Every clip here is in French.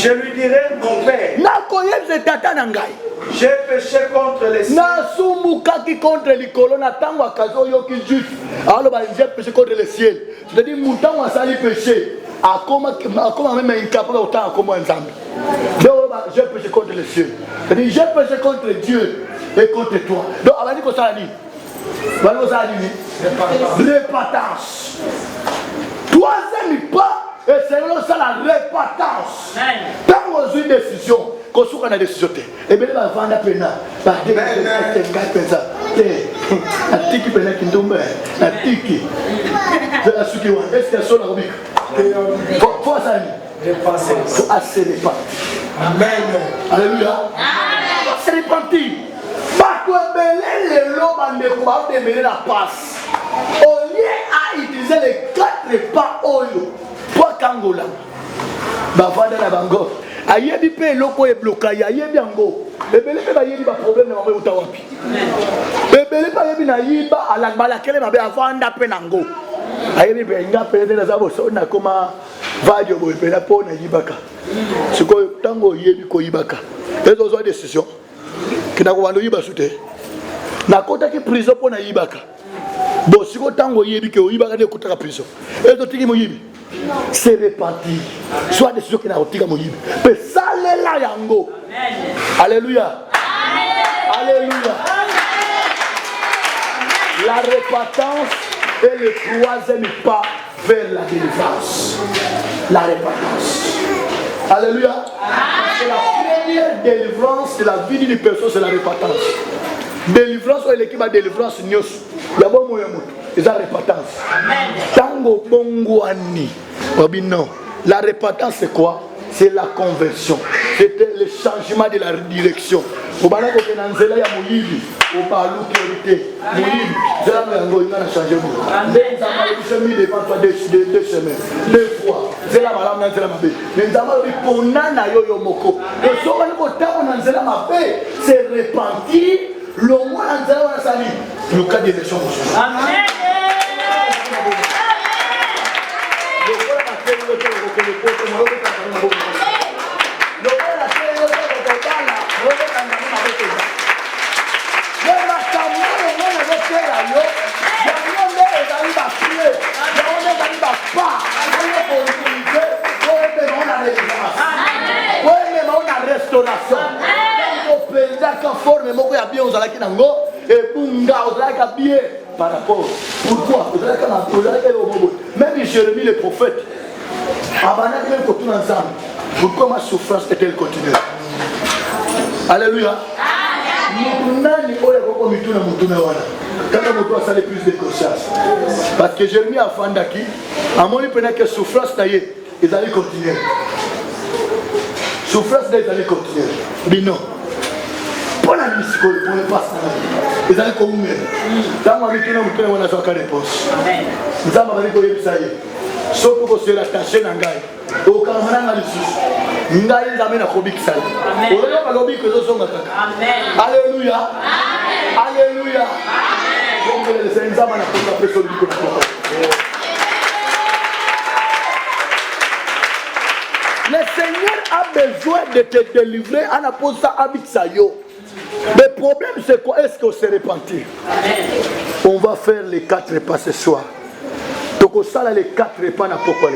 Je lui dirai, mon père, j'ai péché contre les cieux. Contre les colonnes, j'ai péché contre le ciel. C'est-à-dire, mouton a sali péché. Comment même incapable autant comme un zambi. J'ai péché contre les cieux. C'est-à-dire, j'ai péché contre Dieu et contre toi. Donc, on va dire que ça dit. Répatance. Troisième pas. Et c'est ça la répatance. Quand on a une décision, quand on a une décision, et bien on va vendre pena. Parce que tiki pena qui tombe, la tiki. C'est la suite. Est-ce que c'est la rubrique? Faut ça. Faut assez de pas. Amen. Alléluia. C'est répandu. Pas que les lobes ne peuvent pas démêler la passe. Au lieu à utiliser les 4 pas oyo. Toi Kangola, bavanda na bango. Ayebi pe loko e bloqué, ayebi ango. Ebele pe ba yebi ba problème na mabe utawapi. Ebele pa yebi na yiba alakbala kele mabe avanda pe nango. Ayebi pe nga pe na zabo so na koma vadio bo pe na po na yibaka. Siko tango yebi ko yibaka. Ezo zo décision. Kina ko wando yiba sute. Na kota ki prison po na yibaka. Bon siko tango yebi ke yibaka de kutaka prison. Ezo tiki mo yibi. C'est réparti. Soit des choses qui n'ont pas été mais ça l'est là yango. Alléluia. Alléluia. La répatance est le troisième pas vers la délivrance. La répatance. Alléluia. C'est la première délivrance de la vie d'une personne, c'est la répatance. Délivrance ou l'équipe de délivrance, il y a bon moyen. C'est la répatance. Tango bongouani. Non. La répatance c'est quoi? C'est la conversion. C'était le changement de la direction. Au bala ko kenanzela ya muyibi, au balu priorité. Muyibi, zela ngo ingana changer mo. Ande nzama bisemi devant toi deux semaines, 2 fois. Zela bala na zela mabe. Nzama ripona na yo yo moko. Le soba ni ko tabo na zela mabe, c'est repenti. Le moi na zela wana sali. Le cas d'élection. Amen. Par rapport, pourquoi? Même Jérémie le prophète, pourquoi ma souffrance est-elle continuelle? Alléluia. Plus de conscience. Parce que Jérémie a fait à mon avis, que souffrance, ils allaient continuer. Souffrance, ils allaient continuer. Mais non. Pour la musique, pour le pasteur, ils allaient comme dans ma vie, on a fait réponse. Nous avons dit que ça y est. Sauf que c'est attaché à Ngai. Au Cameroun, Ngai amène à Kobik Sal. Alléluia. Alléluia. Le Seigneur a besoin de te délivrer en apposant ça avec Sayo. Le problème c'est quoi? Est-ce qu'on s'est repenti? On va faire les 4 pas ce soir. Donc on sala les 4 pas na pourquoi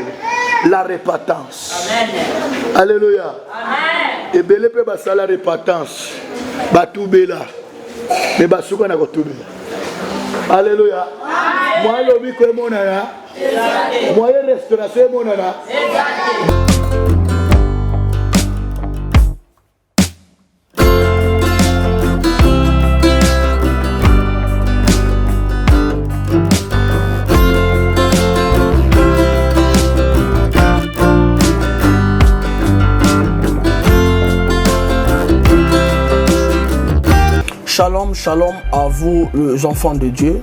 la répatance. Alléluia. Amen. Et belé pe ba sala répatance. Ba toubela. Mais ba suka na ko toubela. Alléluia. Moi lobi ko monana. Moi restauration monana. Shalom, shalom à vous les enfants de Dieu.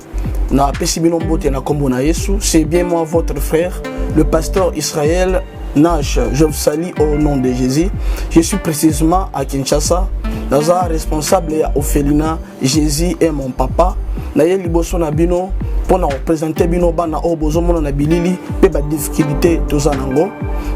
C'est bien moi votre frère, le pasteur Israël Nash. Je vous salue au nom de Jésus. Je suis précisément à Kinshasa. Naza responsable à Ophelina. Jésus est mon papa. Naye liboso nabino pour nous représenter bino bana o bozomona na bilili pe ba difficulté tozanango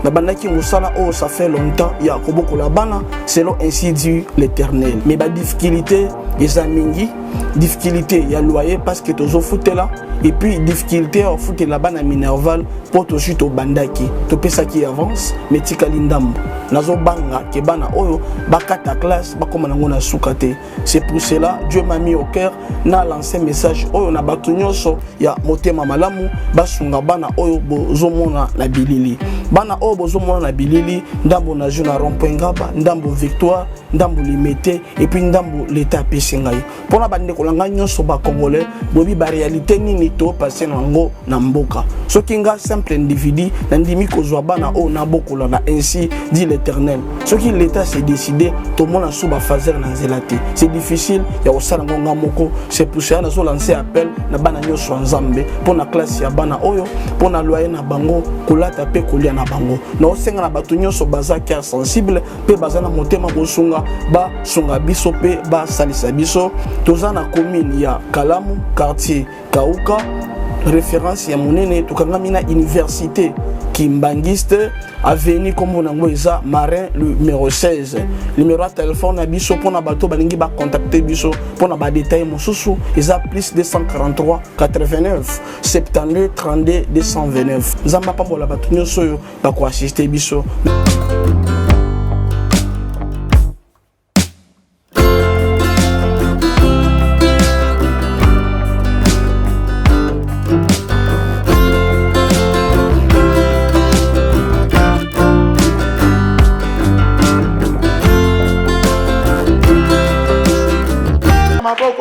na bandaki musala o ça fait longtemps ya koboko la bana selon ainsi dit l'Éternel mais ba difficulté eza mingi difficulté ya loyer parce que tozo futela et puis difficulté au futela bana minerval pour to chute au bandaki to pesa qui avance mais tikali ndambo nazo banga ke bana oyo bakata classe bakoma nango na sukate. C'est pour cela Dieu m'a mis au cœur na lancer message oyo na batu nyonso ya motema malamu basunga bana oyo bozomona na bilili bana oyo bozomona na bilili ndambo na juna rond-point Ngaba ndambo Victoire ndambo Limete et puis ndambo l'état pesingai pona bande kolanga nyonso ba congolais bobi ba réalité nini to passer nango na mboka soki nga simple individu na ndimi kozwa bana oyo na bokola na ainsi dit l'Éternel soki l'état s'est décidé to mona suba fazer na nzelate c'est difficile ya osala ngonga moko. C'est pour ça nazo lancer appel na bana nyonso nzambe pona classe ya bana oyo pona loyer na bango kolata pe kolia na bango na osenga na batu nyonso baza cœur sensible pe baza na motema bosunga ba sunga biso pe ba salisa biso toza na commune ya Kalamu quartier Kauka référence ya monene tokangami na université Kimbangiste avenue comme nango eza Marin numéro 16 numéro de téléphone na biso pona bato balingi ba contacter biso pona ba détail mosusu eza plus 243 89 72 32 229 nzamba pambola bato nyonso yo ba ko assister biso.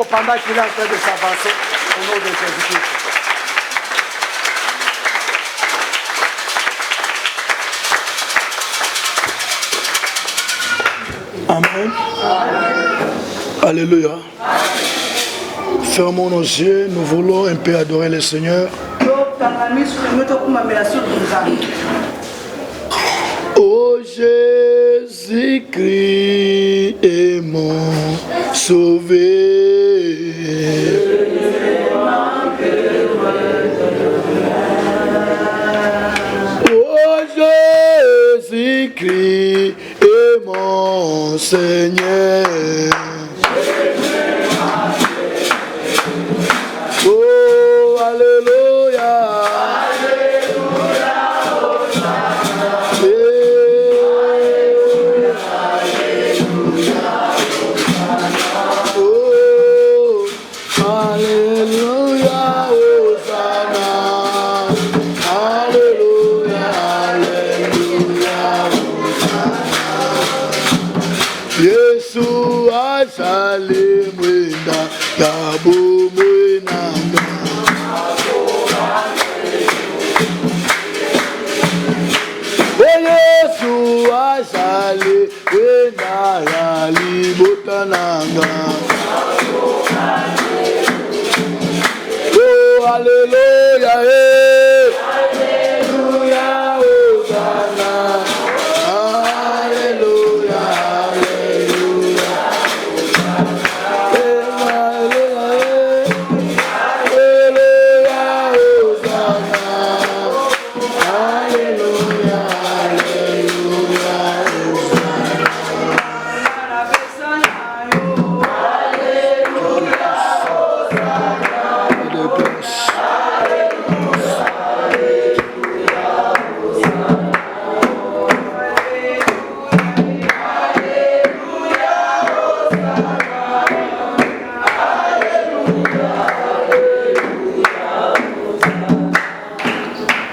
Pendant qu'il est en train de s'avancer au nom de Jésus-Christ. Amen. Alléluia. Fermons nos yeux, nous voulons un peu adorer le Seigneur. Oh Jésus-Christ est mon sauveur. Oh Jésus-Christ est mon Seigneur. Oh Alléluia.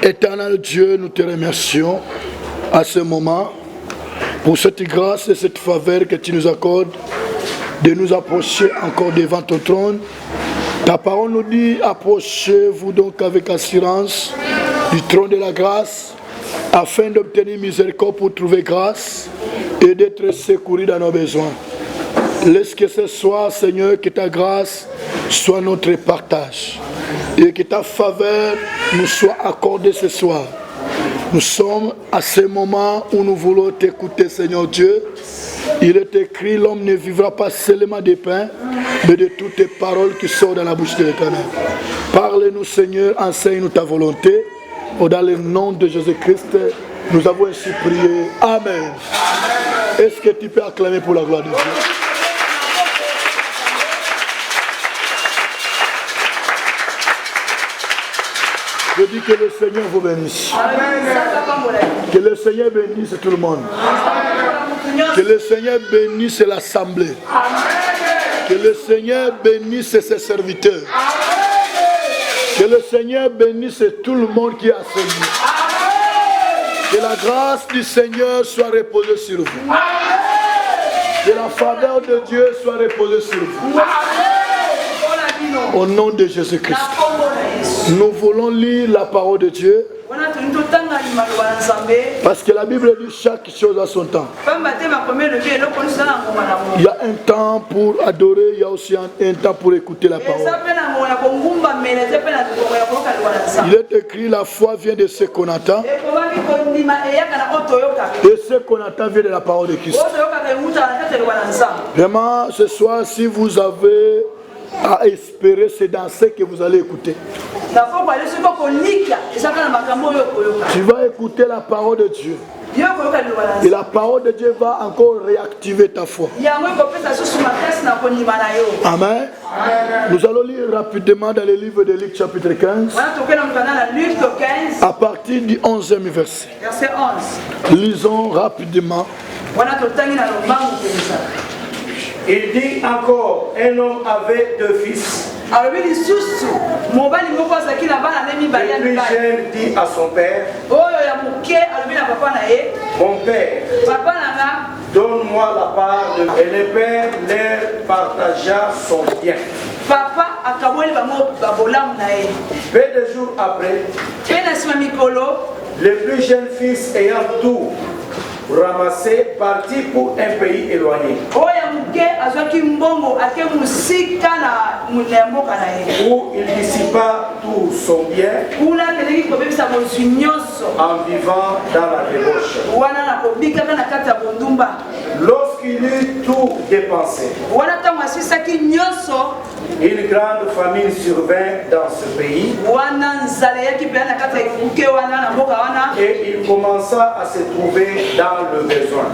Éternel Dieu, nous te remercions à ce moment pour cette grâce et cette faveur que tu nous accordes de nous approcher encore devant ton trône. Ta parole nous dit, approchez-vous donc avec assurance du trône de la grâce afin d'obtenir miséricorde pour trouver grâce et d'être secouru dans nos besoins. Laisse que ce soir, Seigneur, que ta grâce soit notre partage et que ta faveur nous soit accordée ce soir. Nous sommes à ce moment où nous voulons t'écouter, Seigneur Dieu. Il est écrit, l'homme ne vivra pas seulement de pain, mais de toutes les paroles qui sortent dans la bouche de l'Éternel. Parle-nous, Seigneur, enseigne-nous ta volonté. Dans le nom de Jésus-Christ, nous avons ainsi prié. Amen. Est-ce que tu peux acclamer pour la gloire de Dieu? Je dis que le Seigneur vous bénisse. Que le Seigneur bénisse tout le monde. Que le Seigneur bénisse l'assemblée. Que le Seigneur bénisse ses serviteurs. Que le Seigneur bénisse tout le monde qui a enseigné. Que la grâce du Seigneur soit reposée sur vous. Que la faveur de Dieu soit reposée sur vous. Au nom de Jésus-Christ. Nous voulons lire la parole de Dieu. Parce que la Bible dit chaque chose à son temps. Il y a un temps pour adorer, il y a aussi un temps pour écouter la parole. Il est écrit, la foi vient de ce qu'on attend. Et ce qu'on attend vient de la parole de Christ. Vraiment, ce soir, si vous avez à espérer, c'est dans ce que vous allez écouter. Tu vas écouter la parole de Dieu. Et la parole de Dieu va encore réactiver ta foi. Amen. Nous allons lire rapidement dans le livre de Luc chapitre 15. À partir du 11e verset. Lisons rapidement. Il dit encore, un homme avait 2 fils. Le plus jeune dit à son père, mon père, donne-moi la part de... Et le père leur partagea son bien. Peu de jours après, le plus jeune fils ayant tout ramassé, parti pour un pays éloigné, où il dissipa tout son bien en vivant dans la débauche. Lorsqu'il eut tout dépensé, une grande famine survint dans ce pays et il commença à se trouver dans le besoin.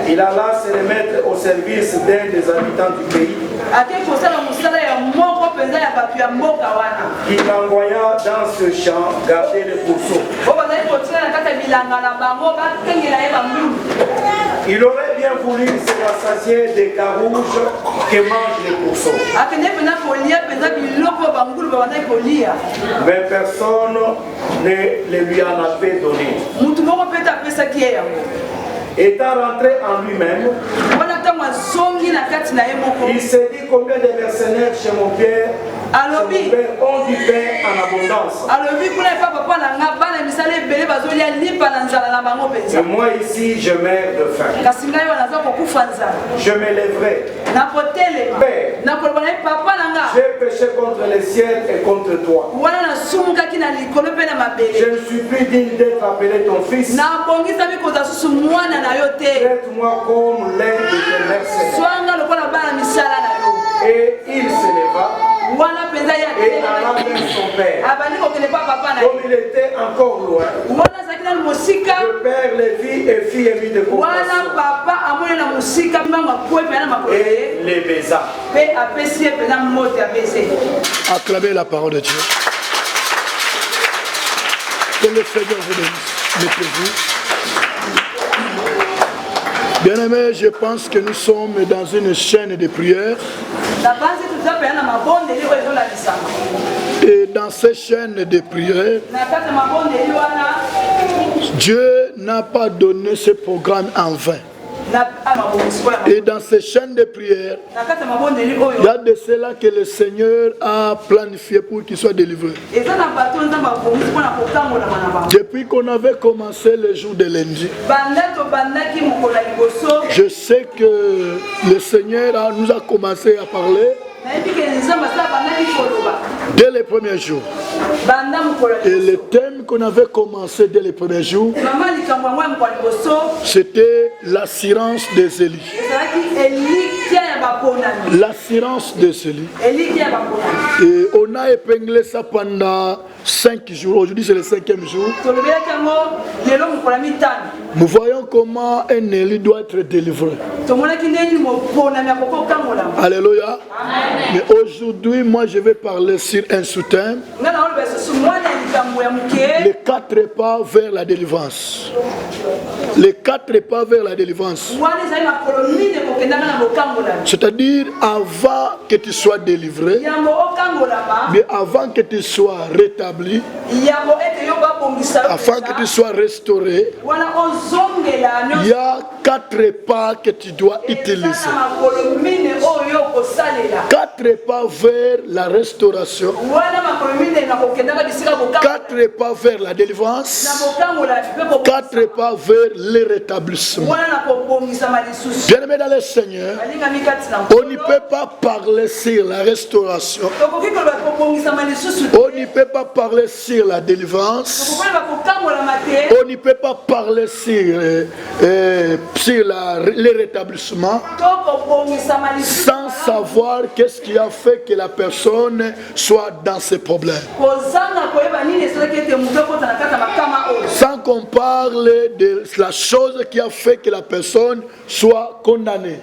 Il alla se remettre au service d'un des habitants du pays, qui l'envoya dans ce champ garder les pourceaux. Il aurait bien voulu se rassasier des carouges que mangent les pourceaux. Mais personne ne les lui en avait donné. Étant rentré en lui-même, il s'est dit combien de mercenaires chez mon père ont du pain en abondance. Et moi ici, je meurs de faim. Je me lèverai. Père, j'ai péché contre le ciel et contre toi. Je ne suis plus digne d'être appelé ton fils. Traite-moi comme l'un de tes mercenaires. Et il se leva et alla vers son père. Comme il était encore loin, le père le vit et fit ému de compassion et les baisa. Acclamez la parole de Dieu. Que le Seigneur vous bénisse. Mettez-vous. Bien-aimés, je pense que nous sommes dans une chaîne de prières. Et dans ces chaînes de prières, Dieu n'a pas donné ce programme en vain. Et dans ces chaînes de prière, il y a de cela que le Seigneur a planifié pour qu'il soit délivré. Depuis qu'on avait commencé le jour de lundi, je sais que le Seigneur nous a commencé à parler Dès les premiers jours. Et le thème qu'on avait commencé dès les premiers jours, c'était l'assurance des élus. L'assurance des élus. Et on a épinglé ça pendant 5 jours. Aujourd'hui, c'est le 5e jour. Nous voyons comment un élu doit être délivré. Alléluia. Mais aujourd'hui, moi, je vais parler sur un sous-thème. Les 4 pas vers la délivrance. Les 4 pas vers la délivrance. C'est-à-dire, avant que tu sois délivré, mais avant que tu sois rétabli, afin que tu sois restauré, il y a 4 pas que tu dois utiliser. 4 pas vers la restauration, 4 pas vers la délivrance, 4 pas vers le rétablissement. Bien-aimés dans le Seigneur, on ne peut pas parler sur la restauration, on ne peut pas parler sur la délivrance, on ne peut pas parler sur le rétablissement sans savoir qu'est-ce qui a fait que la personne soit dans ses problèmes. Sans qu'on parle de la chose qui a fait que la personne soit condamnée.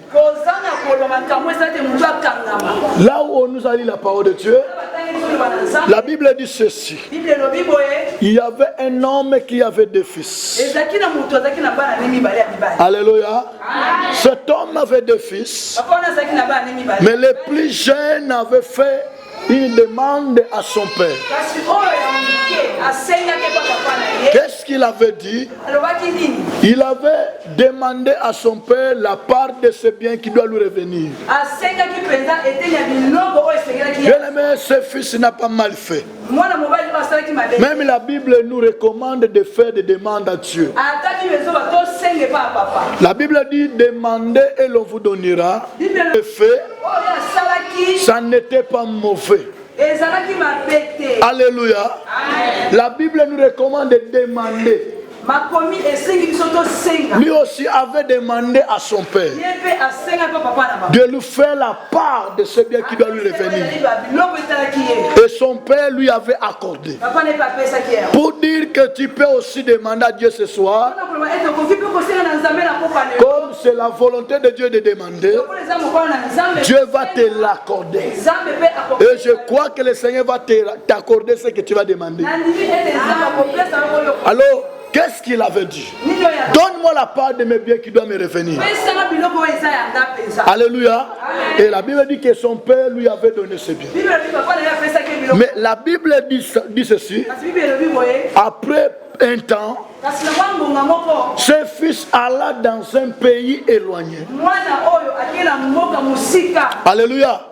Là où on nous a dit la parole de Dieu, la Bible dit ceci. Il y avait un homme qui avait 2 fils. Alléluia. Cet homme avait 2 fils. Mais le plus jeune avait fait une demande à son père. Qu'est-ce qu'il avait dit? Il avait demandé à son père la part de ses biens qui doit lui revenir. Bien aimé, ce fils n'a pas mal fait. Même la Bible nous recommande de faire des demandes à Dieu. La Bible dit demandez et l'on vous donnera. Le fait, ça n'était pas mauvais. Alléluia. La Bible nous recommande de demander. Lui aussi avait demandé à son père de lui faire la part de ce bien qui doit lui revenir. Et son père lui avait accordé. Pour dire que tu peux aussi demander à Dieu ce soir, comme c'est la volonté de Dieu de demander, Dieu va te l'accorder. Et je crois que le Seigneur va t'accorder ce que tu vas demander. Alors, qu'est-ce qu'il avait dit? Donne-moi la part de mes biens qui doit me revenir. Alléluia. Et la Bible dit que son père lui avait donné ses biens. Mais la Bible dit ceci. Après un temps, ce fils alla dans un pays éloigné. Alléluia.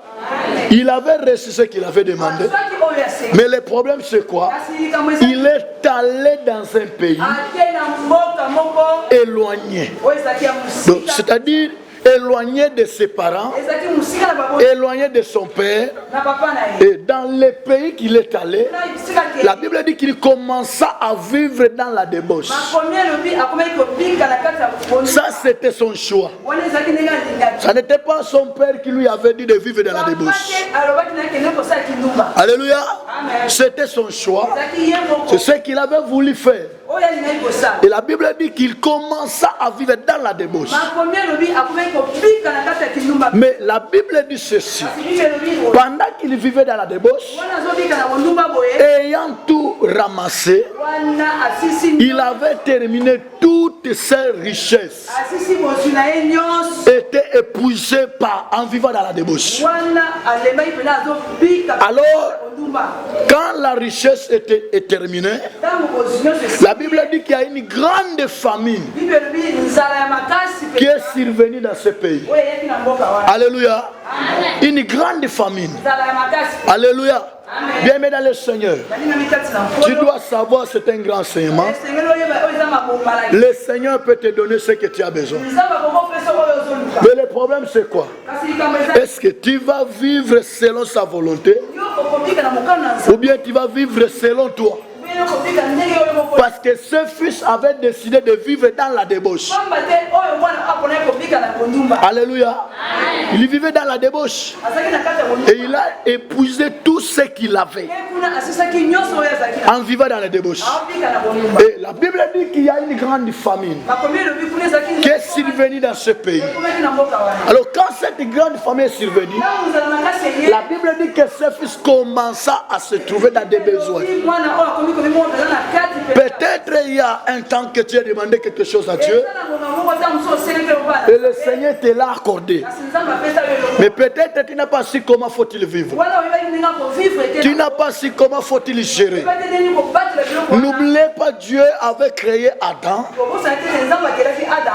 Il avait reçu ce qu'il avait demandé. Mais le problème c'est quoi? Il est allé dans un pays éloigné. C'est-à-dire éloigné de ses parents, éloigné de son père. Et dans le pays qu'il est allé, la Bible dit qu'il commença à vivre dans la débauche. Ça, c'était son choix. Ça n'était pas son père qui lui avait dit de vivre dans la débauche. Alléluia. C'était son choix. C'est ce qu'il avait voulu faire. Et la Bible dit qu'il commença à vivre dans la débauche. Mais la Bible dit ceci. Pendant qu'il vivait dans la débauche, ayant tout ramassé, il avait terminé toutes ses richesses. Était épuisé en vivant dans la débauche. Alors, quand la richesse est terminée, la Bible dit qu'il y a une grande famine qui est survenue dans ce pays. Alléluia. Une grande famine. Alléluia. Bien-aimé dans le Seigneur, tu dois savoir, c'est un grand enseignement. Le Seigneur peut te donner ce que tu as besoin. Mais le problème c'est quoi? Est-ce que tu vas vivre selon sa volonté ou bien tu vas vivre selon toi? Parce que ce fils avait décidé de vivre dans la débauche. Alléluia. Il vivait dans la débauche. Et il a épuisé tout ce qu'il avait en vivant dans la débauche. Et la Bible dit qu'il y a une grande famine qui est survenue dans ce pays. Alors quand cette grande famine est survenue, la Bible dit que ce fils commença à se trouver dans des besoins. Peut-être il y a un temps que tu as demandé quelque chose à Dieu et le Seigneur te l'a accordé. Mais peut-être tu n'as pas su comment faut-il vivre. Tu n'as pas su comment faut-il gérer. N'oubliez pas, Dieu avait créé Adam.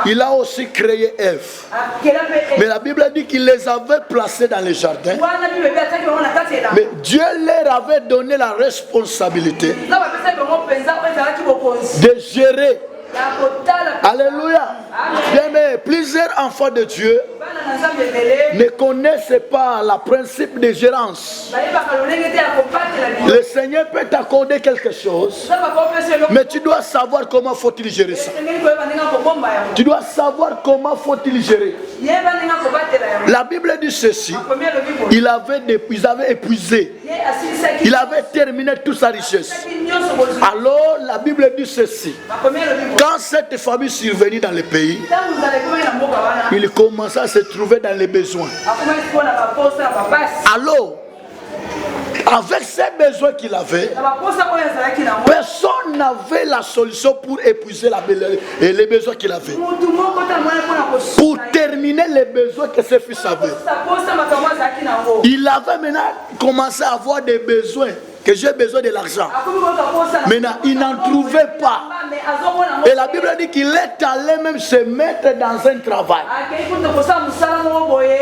Il a aussi créé Ève. Mais la Bible dit qu'il les avait placés dans les jardins. Mais Dieu leur avait donné la responsabilité de gérer. Alléluia. Bien, mais plusieurs enfants de Dieu ne connaissent pas le principe de gérance. Le Seigneur peut t'accorder quelque chose, mais tu dois savoir comment faut-il gérer ça. Tu dois savoir comment faut-il gérer. La Bible dit ceci. Ils avaient épuisé. Il avait terminé toute sa richesse. Alors la Bible dit ceci. Quand cette famille survenue dans le pays, il commença à se trouver dans les besoins. Alors, avec ces besoins qu'il avait, personne n'avait la solution pour épuiser les besoins qu'il avait. Pour terminer les besoins que ses fils avaient. Il avait maintenant commencé à avoir des besoins. Que j'ai besoin de l'argent. Maintenant, il n'en trouvait pas. Et la Bible dit qu'il est allé même se mettre dans un travail.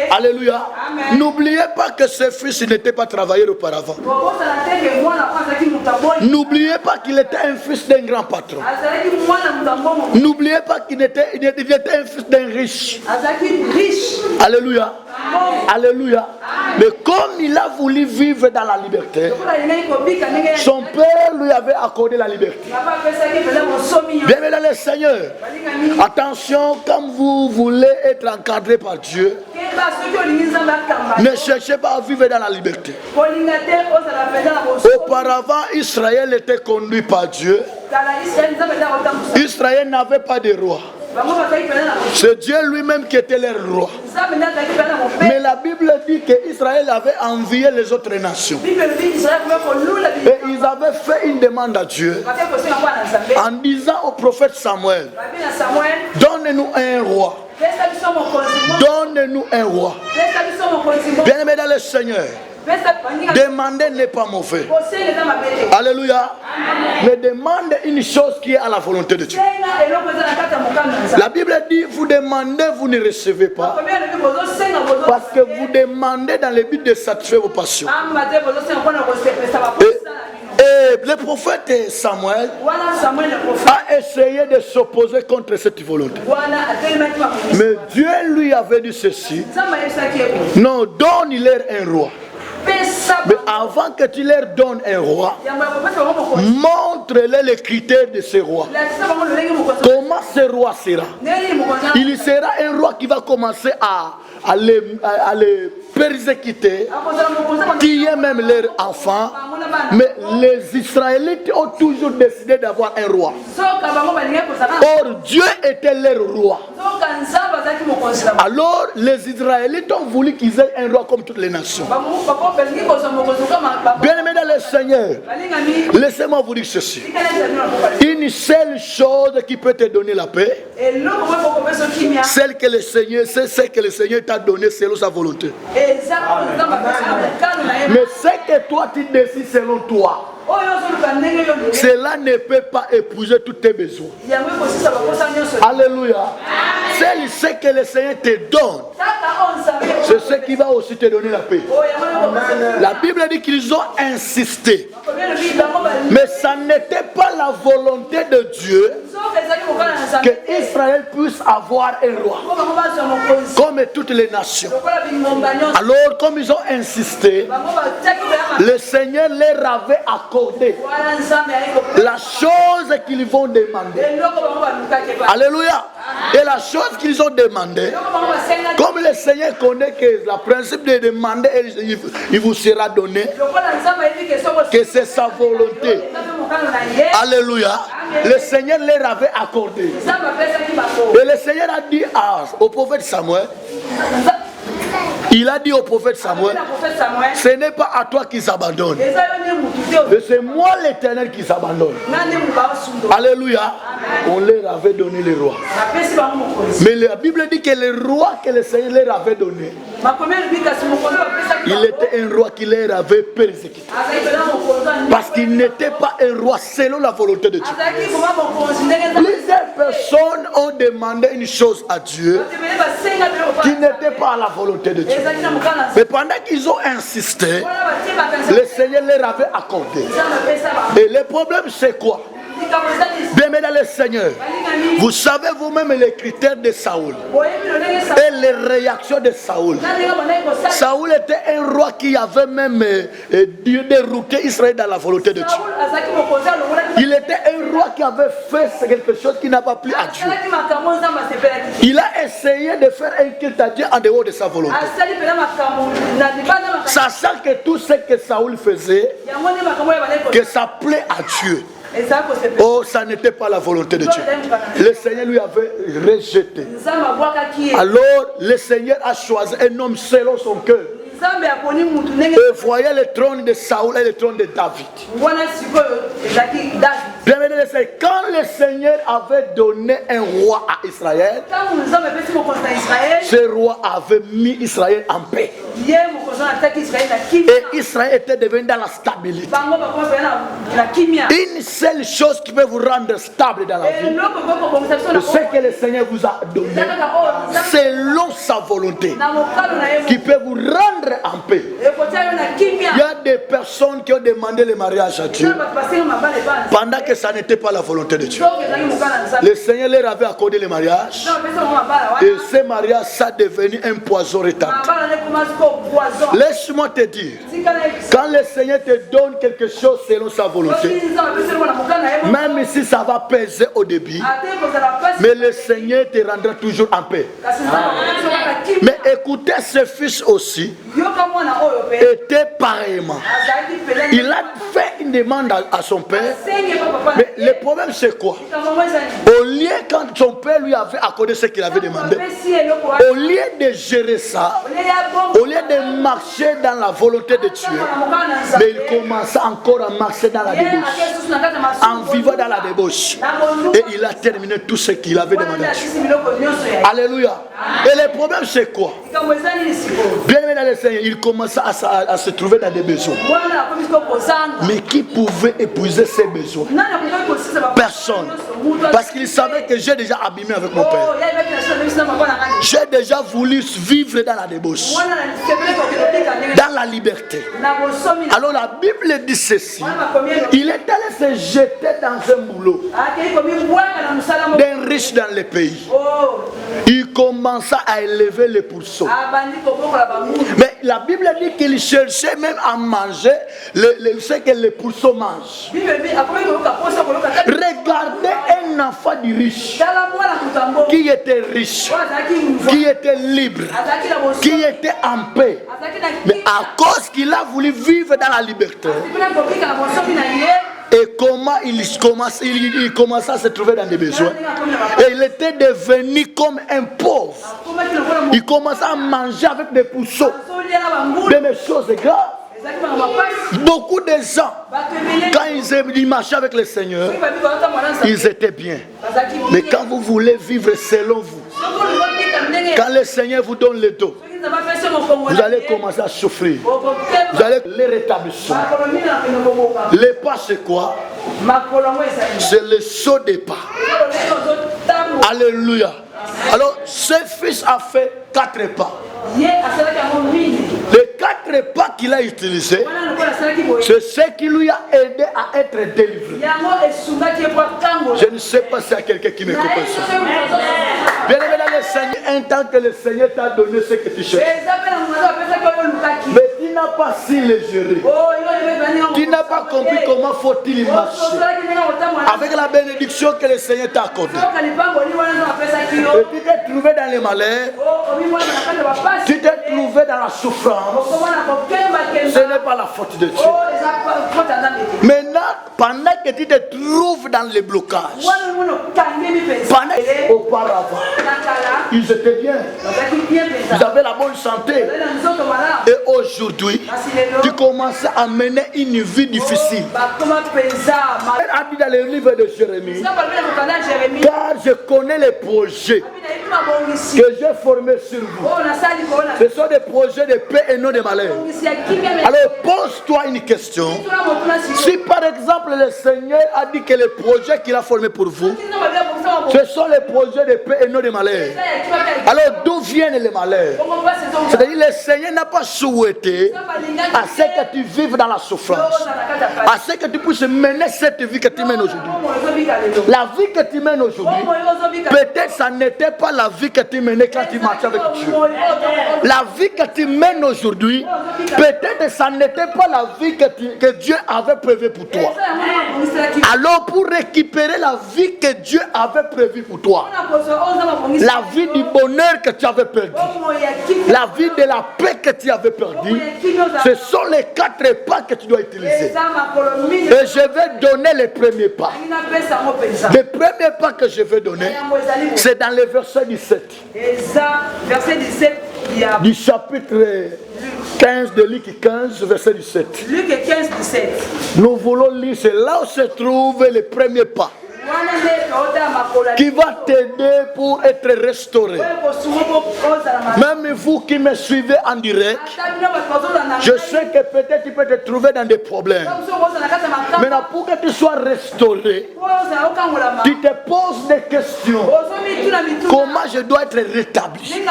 Alléluia. N'oubliez pas que ce fils n'était pas travailleur auparavant. N'oubliez pas qu'il était un fils d'un grand patron. N'oubliez pas qu'il était un fils d'un riche. Alléluia. Alléluia. Mais comme il a voulu vivre dans la liberté, son père lui avait accordé la liberté. Bien, mesdames les seigneurs, attention, quand vous voulez être encadré par Dieu, ne cherchez pas à vivre dans la liberté. Auparavant, Israël était conduit par Dieu. Israël n'avait pas de roi. C'est Dieu lui-même qui était leur roi. Mais la Bible dit qu'Israël avait envié les autres nations. Et ils avaient fait une demande à Dieu en disant au prophète Samuel, donne-nous un roi. Donne-nous un roi. Bien-aimés dans le Seigneur, demander n'est pas mauvais. Alléluia. Mais demandez une chose qui est à la volonté de Dieu. La Bible dit, vous demandez, vous ne recevez pas. Parce que vous demandez dans le but de satisfaire vos passions. Et le prophète Samuel a essayé de s'opposer contre cette volonté. Mais Dieu lui avait dit ceci. Non, donne-leur un roi. Mais avant que tu leur donnes un roi, montre-les les critères de ce roi. Comment ce roi sera? Il sera un roi qui va commencer à les persécuter, tuer même leurs enfants. Mais les Israélites ont toujours décidé d'avoir un roi. Or, Dieu était leur roi. Alors, les Israélites ont voulu qu'ils aient un roi comme toutes les nations. Bien-aimés dans le Seigneur, laissez-moi vous dire ceci. Une seule chose qui peut te donner la paix, c'est ce que le Seigneur t'a donné selon sa volonté. Mais ce que toi tu décides selon toi, cela ne peut pas épouser tous tes besoins. Alléluia. Seul ce que le Seigneur te donne, c'est ce qui va aussi te donner la paix. La Bible dit qu'ils ont insisté. Mais ça n'était pas la volonté de Dieu que Israël puisse avoir un roi, comme toutes les nations. Alors, comme ils ont insisté, le Seigneur leur avait accordé la chose qu'ils vont demander. Alléluia. Et la chose qu'ils ont demandé, comme le Seigneur connaît que le principe de demander, il vous sera donné, que c'est sa volonté. Alléluia. Le Seigneur leur avait accordé. Et le Seigneur a dit au prophète Samuel, il a dit au prophète Samuel, ce n'est pas à toi qui s'abandonne, mais c'est moi l'Éternel qui s'abandonne. Alléluia. On leur avait donné le roi. Mais la Bible dit que le roi que le Seigneur leur avait donné, il était un roi qui leur avait persécuté. Parce qu'il n'était pas un roi selon la volonté de Dieu. Plusieurs personnes ont demandé une chose à Dieu qui n'était pas à la volonté de Dieu. Mais pendant qu'ils ont insisté, le Seigneur leur avait accordé. Et le problème c'est quoi? Bien-aimés dans le Seigneur, vous savez vous-même les critères de Saoul et les réactions de Saoul. Saoul était un roi qui avait même dérouté Israël dans la volonté de Dieu. Il était un roi qui avait fait quelque chose qui n'a pas plu à Dieu. Il a essayé de faire un culte à Dieu en dehors de sa volonté, sachant que tout ce que Saoul faisait, que ça plaît à Dieu. Oh, ça n'était pas la volonté de Dieu. Le Seigneur lui avait rejeté. Alors, le Seigneur a choisi un homme selon son cœur. Et voyez le trône de Saoul et le trône de David. Quand le Seigneur avait donné un roi à Israël, ce roi avait mis Israël en paix. Et Israël était devenu dans la stabilité. Une seule chose qui peut vous rendre stable dans la vie, c'est ce que le Seigneur vous a donné selon sa volonté, qui peut vous rendre en paix. Il y a des personnes qui ont demandé le mariage à Dieu pendant que ça n'était pas la volonté de Dieu. Le Seigneur leur avait accordé le mariage et ce mariage ça devenu un poison retardé. Laisse-moi te dire, quand le Seigneur te donne quelque chose selon sa volonté, même si ça va peser au début, mais le Seigneur te rendra toujours en paix. Mais écoutez, ce fils aussi était pareillement. Il a fait une demande à son père, mais le problème c'est quoi? Au lieu, quand son père lui avait accordé ce qu'il avait demandé, au lieu de gérer ça, au lieu de marcher dans la volonté de Dieu, mais il commença encore à marcher dans la débauche, en vivant dans la débauche, et il a terminé tout ce qu'il avait demandé à Dieu. Alléluia. Et le problème c'est quoi? Bien aimé dans le Seigneur, il commença à se trouver dans des besoins. Mais qui pouvait épuiser ses besoins? Personne. Parce qu'il savait que j'ai déjà abîmé avec mon père. J'ai déjà voulu vivre dans la débauche, dans la liberté. Alors la Bible dit ceci. Il est allé se jeter dans un boulot d'un riche dans le pays. Il commença à élever les pourceaux. Mais la Bible dit qu'il cherchait même à manger ce que les pourceaux mangent. Regardez un enfant du riche qui était riche, qui était libre, qui était en paix. Mais à cause qu'il a voulu vivre dans la liberté, et comment il commença à se trouver dans des besoins. Et il était devenu comme un pauvre. Il commença à manger avec des pourceaux. Mais les choses graves. Beaucoup de gens, quand ils marchaient avec le Seigneur, ils étaient bien. Mais quand vous voulez vivre selon vous, quand le Seigneur vous donne le dos, vous allez commencer à souffrir. Vous allez les rétablir. Les pas c'est quoi? C'est le saut des pas. Alléluia. Alors, ce fils a fait 4 pas. Les 4 pas qu'il a utilisés, c'est ce qui lui a aidé à être délivré. Je ne sais pas s'il y a quelqu'un qui me comprend ça. Bien aimé dans le Seigneur, un temps que le Seigneur t'a donné ce que tu cherches. Mais tu n'as pas su le gérer. Tu n'as pas compris comment faut-il y marcher. Avec la bénédiction que le Seigneur t'a accordée. Et tu t'es trouvé dans les malheurs. Tu t'es trouvé dans la souffrance. Ce n'est pas la faute de Dieu. Maintenant, pendant que tu te trouves dans les blocages, auparavant, ils étaient bien. Ils avaient la bonne santé. Et aujourd'hui, tu commences à mener une vie difficile. Elle a dit dans le livre de Jérémie, car je connais les projets que j'ai formés sur vous. Ce sont des projets de paix et non de malheur. Alors pose-toi une question. Si par exemple le Seigneur a dit que les projets qu'il a formés pour vous, ce sont les projets de paix et non de malheur, alors d'où viennent les malheurs? C'est-à-dire le Seigneur n'a pas souhaité à ce que tu vives dans la souffrance, à ce que tu puisses mener cette vie que tu mènes aujourd'hui. La vie que tu mènes aujourd'hui, peut-être ça n'était pas la vie que tu menais quand tu marchais avec Dieu. La vie que tu mènes aujourd'hui, peut-être ça n'était pas la vie que Dieu avait prévue pour toi. Alors pour récupérer la vie que Dieu avait prévue pour toi, la vie du bonheur que tu avais perdu, la vie de la paix que tu avais perdu, ce sont les 4 pas que tu dois utiliser. Et je vais donner les premiers pas. Les premiers pas que je vais donner, c'est dans le verset 17. Du chapitre 15 de Luc 15, verset 17. Luc 15, 17. Nous voulons lire, c'est là où se trouve les premiers pas qui va t'aider pour être restauré. Même vous qui me suivez en direct, je sais que peut-être tu peux te trouver dans des problèmes. Maintenant, pour que tu sois restauré, tu te poses des questions. Comment je dois être rétabli?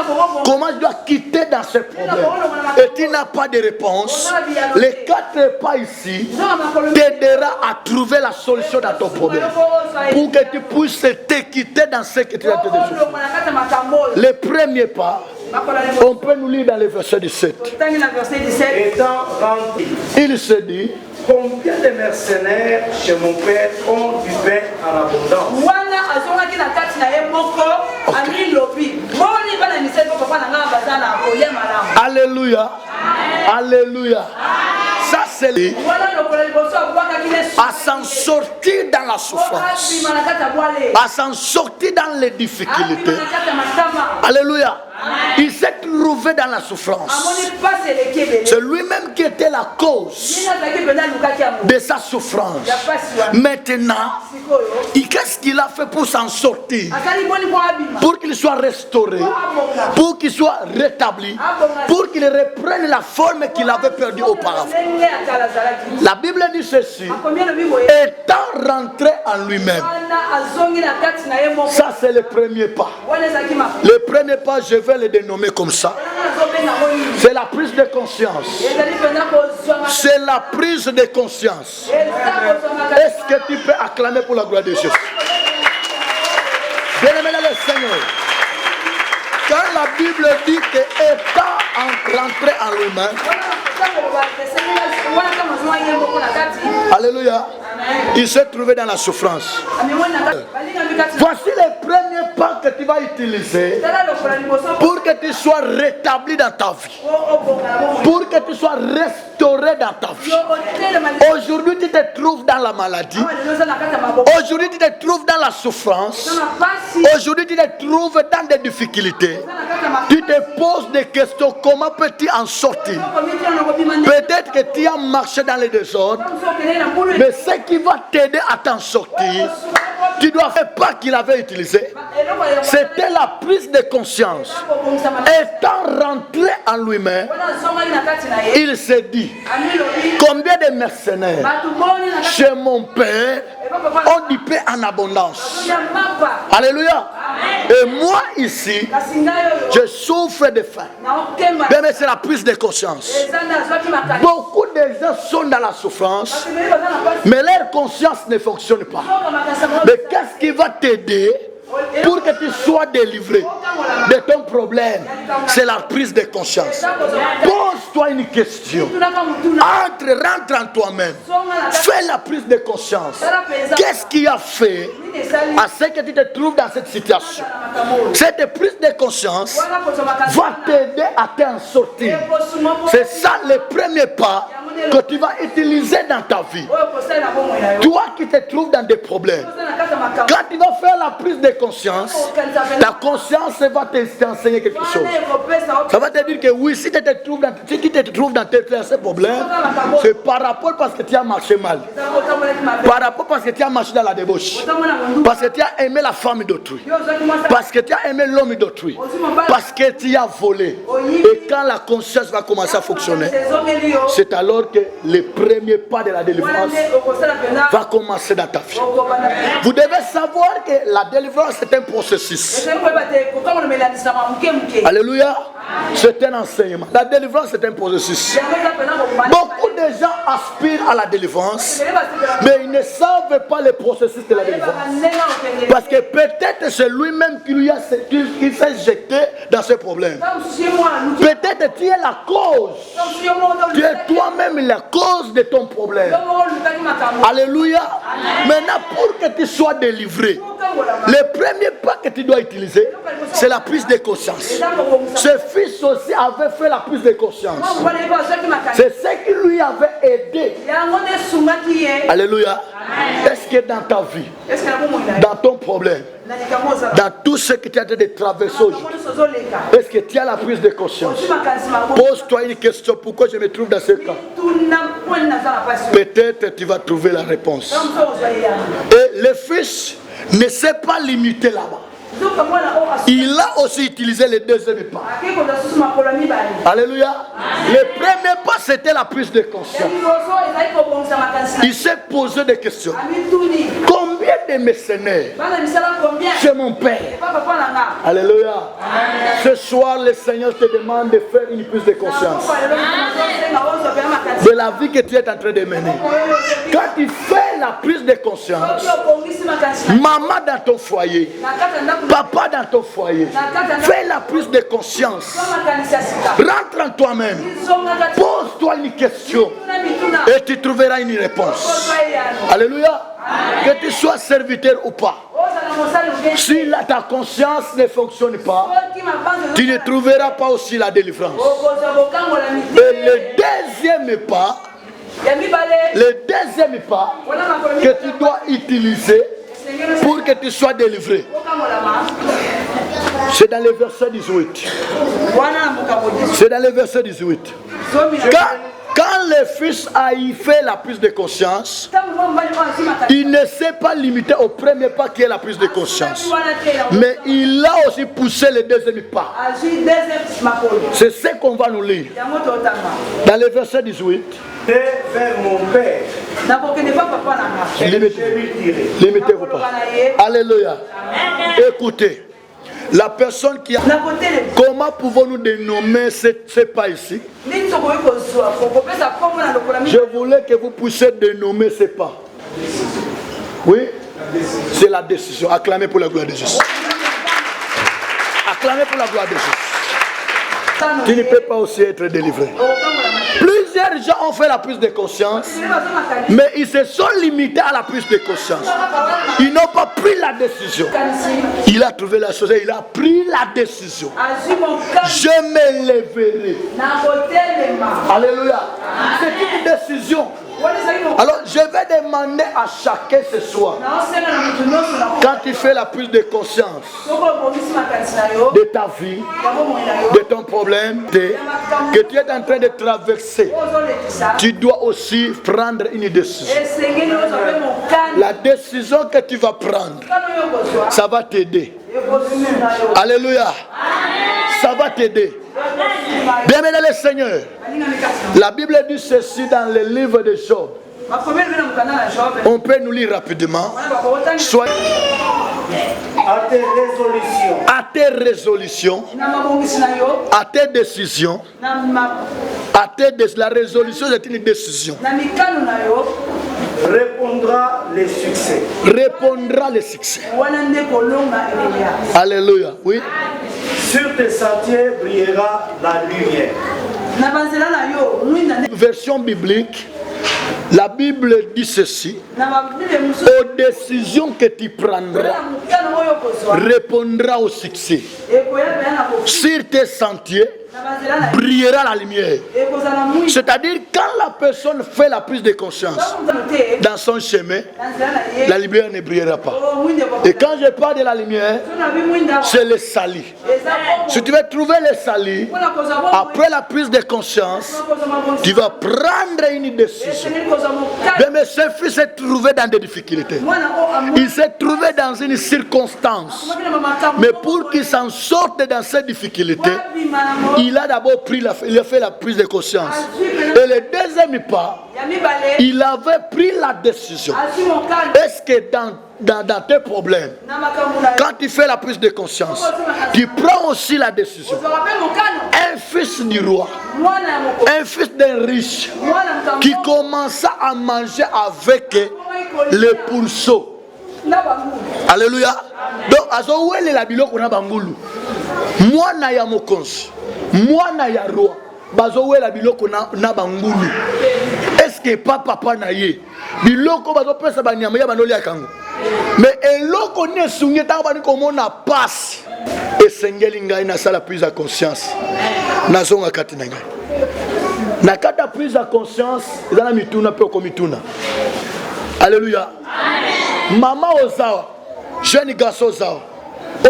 Comment je dois quitter dans ce problème? Et tu n'as pas de réponse. Les 4 pas ici t'aideront à trouver la solution dans ton problème, pour que tu puisses te quitter dans ce que tu as été souffrir. Les premiers pas, on peut nous lire dans le verset 17. Étant rentré, Il se dit, combien de mercenaires chez mon père ont du pain en abondance? Alléluia. Alléluia. Ça c'est à s'en sortir dans la souffrance, à s'en sortir dans les difficultés. Alléluia. Il s'est trouvé dans la souffrance. C'est lui-même qui était la cause de sa souffrance. Maintenant, qu'est-ce qu'il a fait pour s'en sortir? Pour qu'il soit restauré, pour qu'il soit rétabli, pour qu'il reprenne la forme qu'il avait perdue auparavant. La Bible dit ceci: étant rentré en lui-même. Ça c'est le premier pas. Le premier pas, je vais le dénommer comme ça. C'est la prise de conscience. C'est la prise de conscience. Est-ce que tu peux acclamer pour la gloire de Jésus? Bien-aimé dans le Seigneur, quand la Bible dit que étant rentré en lui-même, alléluia, il s'est trouvé dans la souffrance. Voici les premiers pas que tu vas utiliser pour que tu sois rétabli dans ta vie, pour que tu sois restauré dans ta vie. Aujourd'hui tu te trouves dans la maladie, aujourd'hui tu te trouves dans la souffrance, aujourd'hui tu te trouves dans des difficultés. Tu te poses des questions, comment peux-tu en sortir? Peut-être que tu as marché dans les désordres, mais ce qui va t'aider à t'en sortir, tu dois faire pas qu'il avait utilisé. C'était la prise de conscience. Étant rentré en lui-même, il s'est dit, combien de mercenaires chez mon père ont du pain en abondance. Alléluia. Et moi ici, je souffre de faim. Mais c'est la prise de conscience. Beaucoup de gens sont dans la souffrance, mais leur conscience ne fonctionne pas. Mais qu'est-ce qui va t'aider pour que tu sois délivré de ton problème? C'est la prise de conscience. Pose-toi une question. Rentre en toi-même. Fais la prise de conscience. Qu'est-ce qui a fait à ce que tu te trouves dans cette situation? Cette prise de conscience va t'aider à t'en sortir. C'est ça le premier pas que tu vas utiliser dans ta vie. Toi qui te trouves dans des problèmes, quand tu vas faire la prise de conscience, ta conscience va t'enseigner quelque chose. Ça va te dire que oui, si tu te trouves dans ces problèmes, c'est par rapport parce que tu as marché mal, par rapport parce que tu as marché dans la débauche, parce que tu as aimé la femme d'autrui, parce que tu as aimé l'homme d'autrui, parce que tu as volé. Et quand la conscience va commencer à fonctionner, c'est alors que le premier pas de la délivrance va commencer dans ta vie. Vous devez savoir que la délivrance c'est un processus. Alléluia. C'est un enseignement. La délivrance c'est un processus. Beaucoup de gens aspirent à la délivrance, mais ils ne savent pas le processus de la délivrance. Parce que peut-être c'est lui-même qui s'est jeté dans ce problème. Peut-être tu es la cause. Tu es toi-même la cause de ton problème. Alléluia. Maintenant, pour que tu sois délivré, le premier pas que tu dois utiliser, c'est la prise de conscience. Ce fils aussi avait fait la prise de conscience. C'est ce qui lui avait aidé. Alléluia. Est-ce que dans ta vie, dans ton problème, dans tout ce que tu as de traverser aujourd'hui, est-ce que tu as la prise de conscience? Pose-toi une question. Pourquoi je me trouve dans ce cas? Peut-être tu vas trouver la réponse. Et le fils ne s'est pas limité là-bas. Il a aussi utilisé les deuxième pas. Alléluia. Le premier pas, c'était la prise de conscience. Il s'est posé des questions. Combien de mercenaires chez mon père? Alléluia. Ce soir, le Seigneur te demande de faire une prise de conscience de la vie que tu es en train de mener. Quand tu fais la prise de conscience, maman dans ton foyer, papa dans ton foyer, fais la prise de conscience. Rentre en toi-même. Pose-toi une question et tu trouveras une réponse. Alléluia. Que tu sois serviteur ou pas. Si ta conscience ne fonctionne pas, tu ne trouveras pas aussi la délivrance. Et le deuxième pas que tu dois utiliser pour que tu sois délivré, c'est dans le verset 18. C'est dans le verset 18. Quand le fils a fait la prise de conscience, il ne s'est pas limité au premier pas qui est la prise de conscience, mais il a aussi poussé le deuxième pas. C'est ce qu'on va nous lire dans le verset 18. Vers mon père. Limitez-vous pas. Alléluia. Écoutez. La personne qui a... Comment pouvons-nous dénommer ce pas ici? Je voulais que vous puissiez dénommer ce pas. Oui? C'est la décision. Acclamez pour la gloire de Jésus. Acclamez pour la gloire de Jésus. Tu ne peux pas aussi être délivré. Plusieurs gens ont fait la prise de conscience, mais ils se sont limités à la prise de conscience. Ils n'ont pas pris la décision. Il a trouvé la chose et il a pris la décision. Je me lèverai. Alléluia. C'est une décision. Alors je vais demander à chacun ce soir, quand tu fais la prise de conscience de ta vie, de ton problème, que tu es en train de traverser, tu dois aussi prendre une décision. La décision que tu vas prendre, ça va t'aider Alléluia. Ça va t'aider. Bien-aimé dans le Seigneur. La Bible dit ceci dans le livre de Job. On peut nous lire rapidement. Soit à tes résolutions, à tes résolutions, à tes décisions, la résolution est une décision. Répondra les succès. Répondra les succès. Alléluia. Oui. Sur tes sentiers brillera la lumière. Version biblique. La Bible dit ceci. Aux décisions que tu prendras répondra au succès. Sur tes sentiers brillera la lumière. C'est-à-dire quand la personne fait la prise de conscience dans son chemin, la lumière ne brillera pas. Et quand je parle de la lumière, c'est le sali. Si tu veux trouver le sali, après la prise de conscience, tu vas prendre une décision. Mais ce fils s'est trouvé dans des difficultés. Il s'est trouvé dans une circonstance. Mais pour qu'il s'en sorte dans ces difficultés, il a d'abord fait la prise de conscience. Et le deuxième pas, il avait pris la décision. Est-ce que dans tes problèmes, quand tu fais la prise de conscience, tu prends aussi la décision? Un fils du roi, un fils d'un riche, qui commença à manger avec les pourceaux. Alléluia. Donc, azowele la biloko na bangulu. Mwana ya mokonzi, mwana ya roi, bazowele la biloko na bangulu. Est-ce que papa na ye biloko bazopesa banyama ya banoli ya kango? Mais eloko ne sunye ta bani komona passe. Esengeli ngai na sala prise à conscience. Nazonga kati na ngai. Na kata prise à conscience, ezana mituna pe ko mituna. Alléluia. Maman ozawa, jeune garçon ozawa,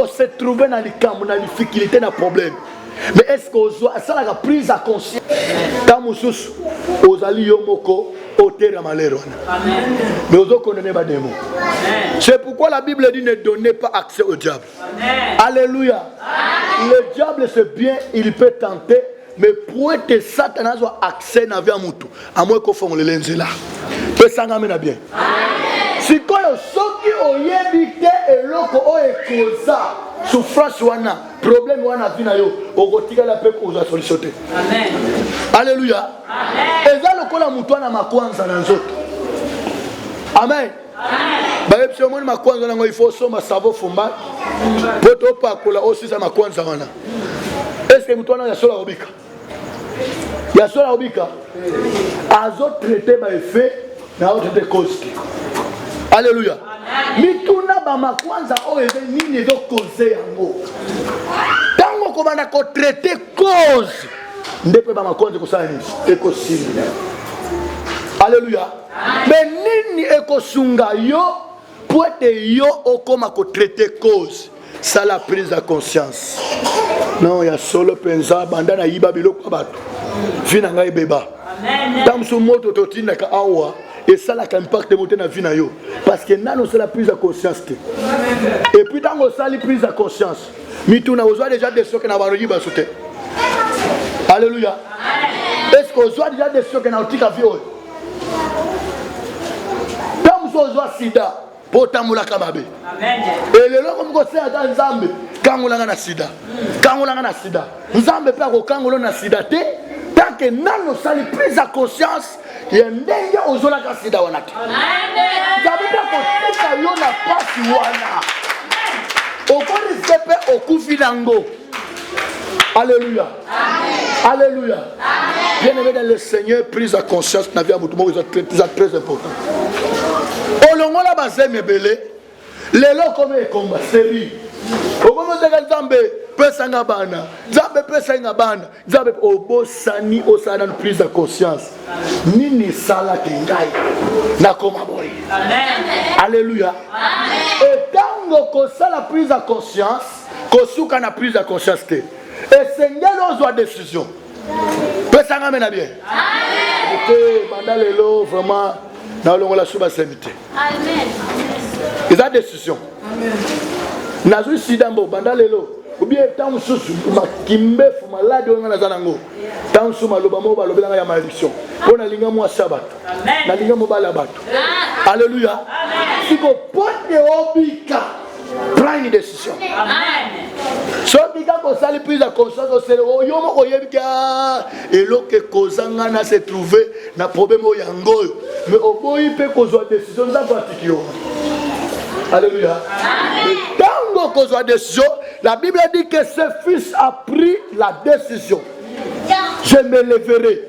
on se trouvait dans les camps, dans les difficultés, dans les problèmes. Mais est-ce que ça la prise à conscience? Quand vous ozali yomoko otera malero. Mais vous connaissez pas des mots. C'est pourquoi la Bible dit ne donnez pas accès au diable. Alléluia. Le diable c'est bien, il peut tenter. Mais pour être Satan a accès à la mutu, à moins qu'on fasse le lenzela. Et ça m'amène bien. Si quand soki oyebite eloko o ekoza souffrance wana problème wana vina yo okotika la pe ko za solution. Amen. Alléluia. Amen. Eza lokola mutu na makwanza na nzoto. Amen. Amen. Ba epsi omoni makwanza na ngo il faut soma savo fumba. Poto pa kola aussi za makwanza wana. Est-ce que mutu na ya sola obika? Ya sola obika. Azo traiter ba effet na autre de cause. Alléluia. Mituna ba makwanza o eze nini do cause yango. Tango ko bana ko traiter cause. Ndepe ba makwanza ko sala nini? Eko simba. Alléluia. Mais nini eko sunga yo poete yo okoma ko traiter cause. Ça la prise de conscience. Non, ya solo penza banda na yiba biloko bato. Vina ngai beba. Amen. Tam so moto totina ka awa. Et ça la impact monter dans vie na yo parce que nano c'est la prise de conscience. Et puis dans ça la prise de conscience mituna ozwa déjà des soki na baroyi basote. Alléluia. Est-ce que ozwa déjà des soki na otika vie oyo? Tam so ozwa sida potamula kamabe. Amen. Et le loko mko se ata nzambe kangolanga na sida. Kangolanga na sida. Nzambe pe ko kangolo na sida te tant que nano ça la prise de conscience. Yendenge ozola kasida wanati. Amen. Zabita koteka yo na pasi wana. Okoni sepe okufi nango. Alléluia. Amen. Alléluia. Amen. Bien-aimé dans le Seigneur, prise à conscience na vie à mutumo c'est très important. Olongola bazeme belé. Lelo comme combat série. Okomo teka Nzambe pesanga bana. Nzambe pesanga bana. Nzambe obosani osana prise de conscience. Nini sala kengai na koma boy. Amen. Alléluia. Amen. Et tango ko sala prise de conscience, ko suka na prise de conscience te. Et Seigneur ozwa décision. Pesanga mena bien. Amen. Et mandalelo vraiment na longola suba semité. Amen. Ils ont décision. Amen. Nazo sidambo bandalelo. Ou bien tant sous ma kimbe fu malade on na zanango. Tant sous maloba mo balobela ya malédiction. On a linga mo sabat. Amen. Na linga mo balabato. Alléluia. Amen. Siko pote obika. Prends une décision. Amen. So bika ko sali prise de conscience au cerveau yo mo ko yebika elo ke kozanga na se trouver na problème o yango. Mais au boy pe ko zo décision za pratique. Alléluia. Amen. Tango cause la décision, la Bible dit que ce fils a pris la décision. Je me lèverai.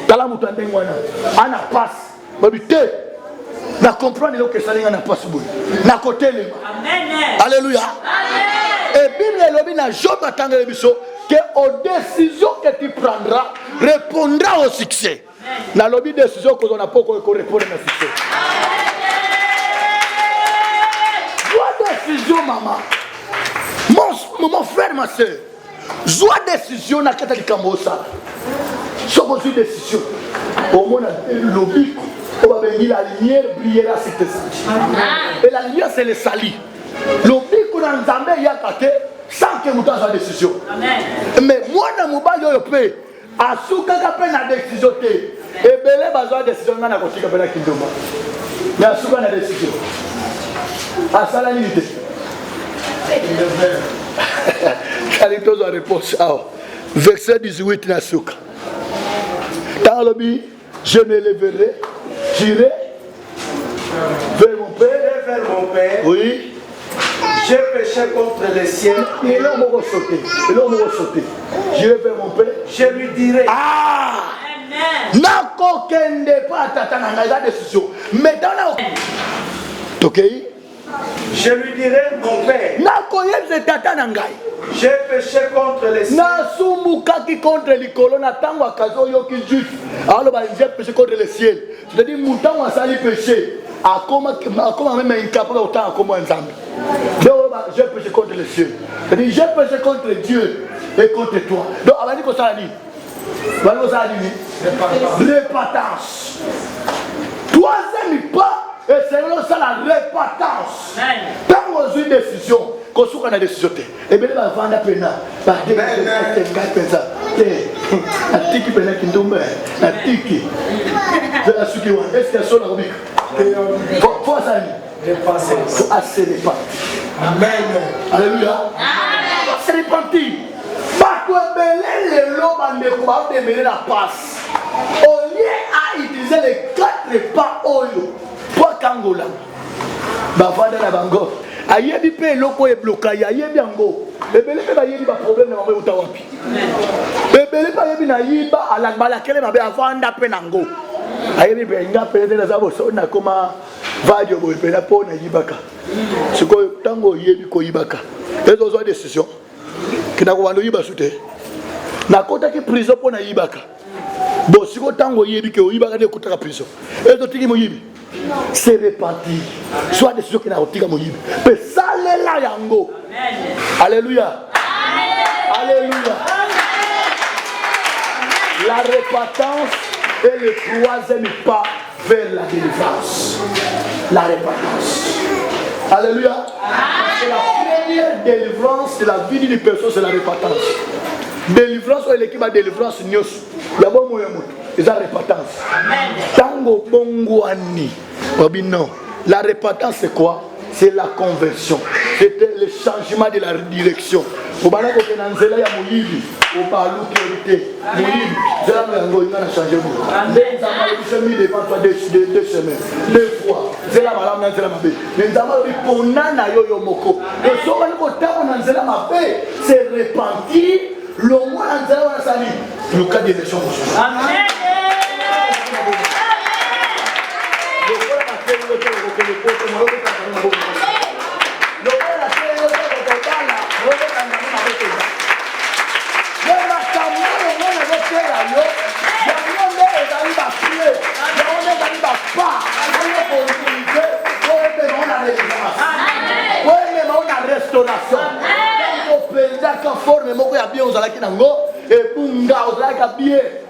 Dans la montagne, on a passe. Na comprendre que ça n'a pas ce bout. Na côté les. Alléluia. Et Bible lobi na Job attendre le biso que aux décisions que tu prendras répondra au succès. Na lobi décision que on a pas qu'on répondre au succès. Décision, maman. Mon frère, ma soeur. Joie décision na kata likambosa. Soko une décision. Au moins le lobby, on va venir la lumière brillera sur tes sentiers. Et la lumière c'est le sali. Lobby qu'on a nzambe ya kate sans que muta sa décision. Amen. Mais moi na mobali yo pe asuka ka pe na décision te. Et belé bazwa décision na kotika pe na kindoma. Mais asuka na décision. À ça la limite. Qualité de réponse. Verset 18 Nasuka. Dans le but, je me lèverai, j'irai vers mon père. Vers mon père. Oui. J'ai péché contre le ciel. Et l'homme va sauter. J'irai vers mon père. Je lui dirai. Ah! Nako kende pas tata na la décision. Mais dans la. Ok? Je lui dirai, mon père, j'ai péché contre les cieux. Contre les colonnes, alors j'ai péché contre le ciel. Je dis, mon temps a sali péché. À comment même incapable autant comme un ensemble. J'ai péché contre le ciel. Je dis, j'ai péché contre Dieu et contre toi. Donc, on va dire que ça dit. Répatance. Troisième pas. Et c'est ça la répatance. Quand on a une décision, qu'on soit une décision, et bien on va vendre la peine. Alléluia. C'est repentir. Pas que les lobes ne peuvent démêler la passe. Au lieu à utiliser les 4 pas oyo. Pour Kangola, bavanda na bango. Ayebi pe loko e bloqué, ayebi ango. Bebele pe bayebi ba problème na mama utawapi. Bebele pa yebi na yiba ala bala kele mabe avanda pe nango. Ayebi pe nga pe na zabo so na koma vadio bo pe na po na yibaka. Siko tango yebi ko yibaka. Ezo zo décision. Kina ko bando yiba sute. Na kota ki prison po na yibaka. Bon siko tango yebi ke yibaka de kota ka prison. Ezo tiki mo yibi. C'est réparti. Soit des choses qui n'ont pas été. Mais ça, c'est là, yango. Alléluia. Alléluia. La répatance est le troisième pas vers la délivrance. La répatance. Alléluia. C'est la première délivrance de la vie d'une personne, c'est la répatance. Délivrance ou l'équipe de délivrance, il y a bon moyen. C'est la répatance. Tango bongwani. Non. La répatance c'est quoi? C'est la conversion. C'était le changement de la direction. Au bala ko kenanzela ya muyibi, au balu priorité. Muyibi, zela ngo ingana changer mo. Les amalo semi devant toi 2 semaines, 2 fois. Zela malamu na zela mabe. Les amalo ripona na yo moko. Et so bala ko tamo na zela mabe, c'est repentir. Le mot na zela na sali. Le cas des élections. Amen.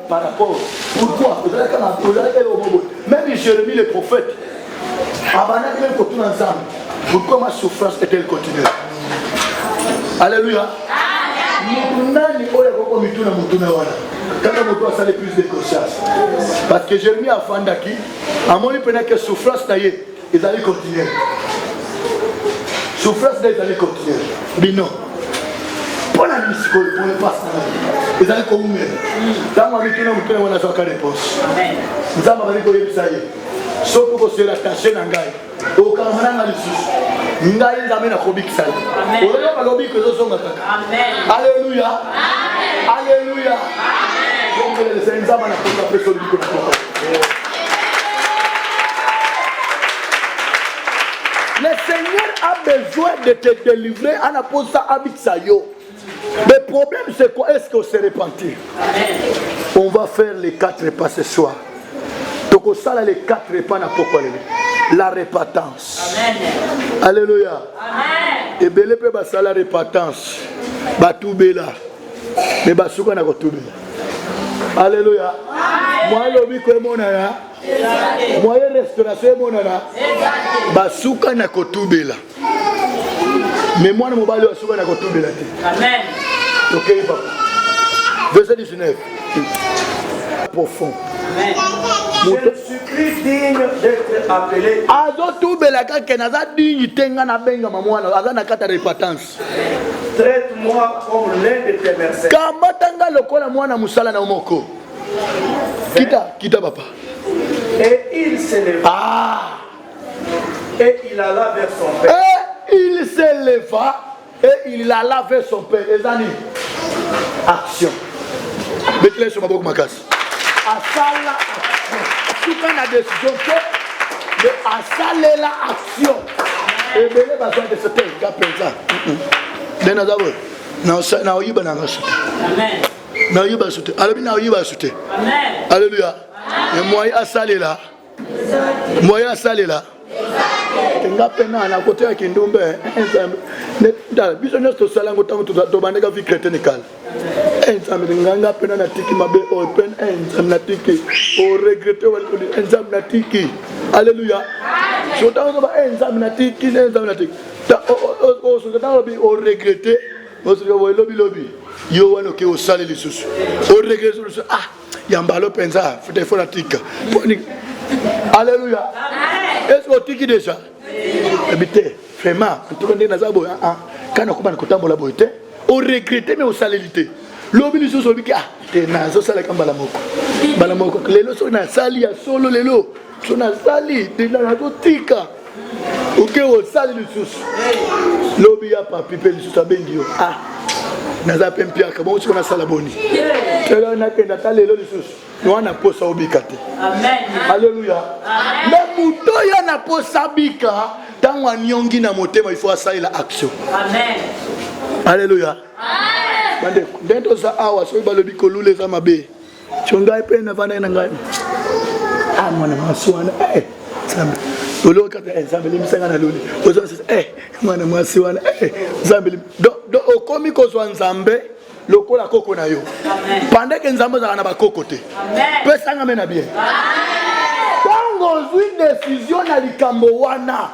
Par rapport, pourquoi? Même Jérémie le prophète, pourquoi ma souffrance est-elle continue? Alléluia. Nani oya koko mituna mutuna wana. Kaka moto asale plus de conscience. Parce que Jérémie a fandaki, amoni pena que souffrance naie, ils allaient continuer. Souffrance naie, ils allaient continuer. Mais non. Pour la musique, pour le pasteur, ils allaient continuer. Dans ma mituna mutuna wana soka réponse. Nous avons dit que ça y est. Sauf que c'est la tâche n'angai. Au Cameroun na lisusu. Ngai nzambe na kobikisa. Oyo ka lobi ko zo ngaka. Amen. Alléluia. Alléluia. Donc le Seigneur na ko personne ko. Le Seigneur a besoin de te délivrer en apposant ça abikisa yo. Le problème c'est quoi? Est-ce qu'on se repentit? On va faire les 4 repas ce soir. Donc on sala les 4 repas na pourquoi la repentance. Amen. Alléluia. Amen. Et belé pe ba sala repentance. Ba tubela. Mais ba suka na ko tubela. Alléluia. Moi lobi ko monana. Moi restauration monana. Ba suka na ko tubela. Mais moi mo bali suka na ko tubela. Amen. OK papa. Verset 19. Profond. Amen. Je suis plus digne d'être appelé. Traite-moi comme l'un de tes mercenaires. Papa. Et il s'éleva. Et il alla vers son père. Et il s'éleva et il alla vers son père. Les amis, action. Mettez-les sur ma boque, ma casse. Asala action. Si on a décision, mais asala la action. Et bien, les besoins de ce thème, gars, présent. Denazabou, na oyiba na ngasuté. Amen. Na oyiba suté. Alobi na oyiba suté. Amen. Alléluia. Et moi asala là. Moi asala là. Tenga pena na côté ya kindumbe. Ndala biso nyosto sala ngotango to bandeka vie chrétienne kala. Ensemble nganga pena na tiki mabe open ensemble na tiki o regretter wali ensemble na tiki. Alléluia. So tango ba ensemble na tiki ensemble na tiki. O so tango bi o regretter o so wo lobi yo wano ke o sale lisusu. O regretter yambalo penza fute fona tika. Alléluia. Est-ce que tiki déjà? Habité vraiment tout le monde nazabo kana kuba nkotambola boite o regretter mais o salélité. Lobi lisusu biki te nazo sala kambala moko lelo so na sali ya solo lelo so na sali te na nazo tika oke o sali lisusu lobi ya papi pe lisusu abengi yo naza pempia ka bo na sala boni telo na kenda ta lelo lisusu no wana posa obika te. Amen. Alléluia. Mais muto ya na posa bika tango nyongi na motema il faut asala la action. Amen. Alléluia. Amen. Bande dentro za awa so balobi ko lule za mabe chonga pe na vana na ngai mwana masuana sambe lolo kata sambe limsanga na lule ozo mwana masuana sambe do okomi ko zo nzambe lokola koko na yo. Amen. Pendant que nzambe za na ba koko te. Amen. Pesa ngame na bien. Amen. Tango zui décision na likambo wana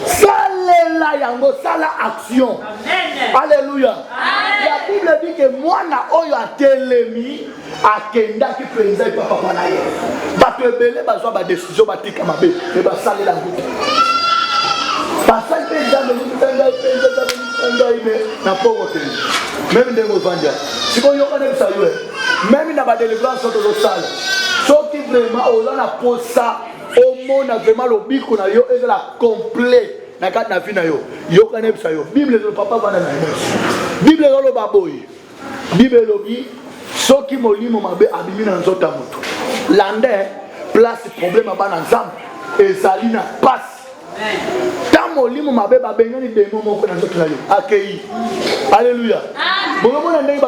salela yango sala action. Amen. Alléluia. Amen. La Bible dit que mwana oyo atelemi akenda ki penza papa na ye. Ba to ebele ba zo ba décision ba tika mabe e ba salela nguti. Parce que nzambe ni tanga penza na poko te. Même dans vos vendias. Si vous avez même dans la délivrance de vos salles, ce qui vraiment on a posé ça, au monde a vraiment le bico na yo et la complet na kat na vie na yo. Yo connaît ça yo. Bible le papa va na na. Bible le baboy. Bible le bi ce qui molimo mabe abimi na nzota moto. Lande place problème ba na nzambe et salina passe. Tant molimo mabe ba bengani demo moko na nzota yo. Akei. Alléluia. Amen.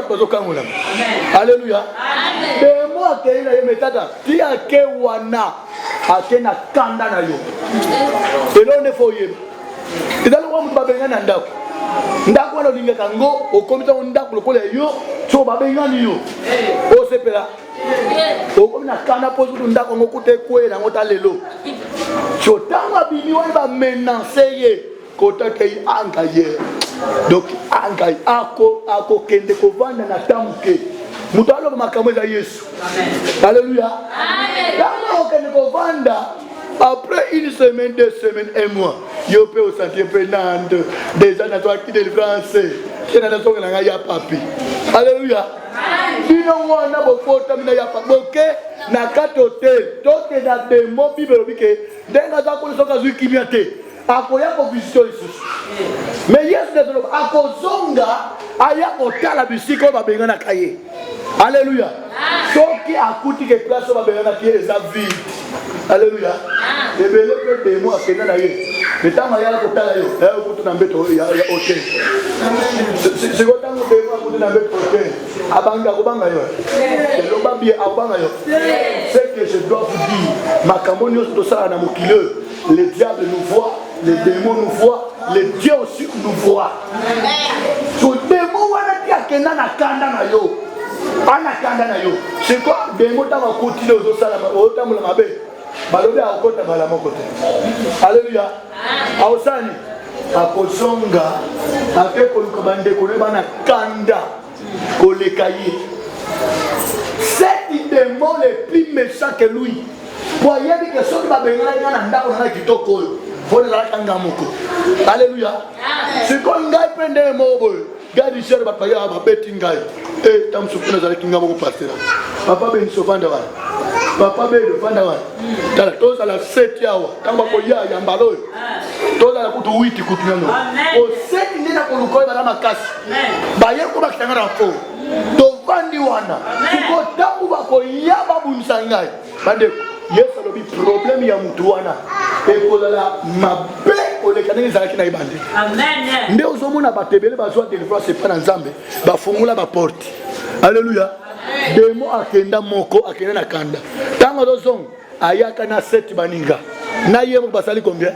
Alléluia. De moi que il a metata ti ake wana akena kanda na yo. Elo ne foye. Idalo wa mutu babenga na ndako. Ndako wana linga kango okomita ndako lokola yo so babenga ni yo. O sepela. Okomina kanda pozo ndako ngokute kwela ngota lelo. So tanga bini wa ba menacer ye kota ke anga ye. Donc angai ako kende kovanda na tamuke mutalo makambo za Yesu. Alléluia. Amen. Kende kovanda après une semaine, 2 semaines, 1 mois, yo peux au sentir pénante déjà dans toi qui délivrance qui na dans nga ya papi. Alléluia. Bino wana bofota mina ya papi na kati hotel toke na demo bible bike ndenga za ko soka zukimiate akoya ko visito Yesu. Mais Yesu de akozonga aya kotala bisiko babenga na kaye. Alléluia. Toki akuti ke place babenga na kaye za vie. Alléluia. Et bien le peu de mois que na ye. Mais tant ma yala kotala yo, ya ko tuna mbeto ya hotel. C'est quoi tant de mois ko tuna mbeto hotel. Abanga ko banga yo. Le babi abanga yo. C'est que je dois vous dire, makambo nyos to sala na mokile, le diable nous voit, les démons nous voient, les dieux aussi nous voient. So démon wana ti akenda na kanda na yo. Ana kanda na yo. C'est quoi démon ta va continuer au sala o tamula mabe. Balobe akota bala mokote. Alléluia. Aosani akozonga akeko lukabande koleba na kanda kolekaye. C'est démon le plus méchant que lui. Pour y aller que ce va venir na ndako na kitoko. Pour la kanga moko. Alléluia. C'est quand ngai prendre mobo. Gadi cher ba paya ba betingai. Eh tam supuna za kinga moko pasteur. Papa ben sofanda wa. Papa ben sofanda wa. Tala toza la 7 yawa. Tamba ko ya mbalo. Toza la kutu 8 kutu nyano. O 7 ndina ko lukoy bala makasi. Ba ye ko ba kitanga fo. To vandi wana. Ko tambu ba ko ya babu nsangai. Bande Yesu alobi problème ya mtu wana. Ekolala mabe olekana ezalaki na ibande. Amen. Nde ozomona batebele bazwa délivrance pas na Nzambe, bafungula ba porte. Alléluia. Demo akenda moko akenda na kanda. Tango dozong ayaka na 7 baninga. Na yemo basali combien?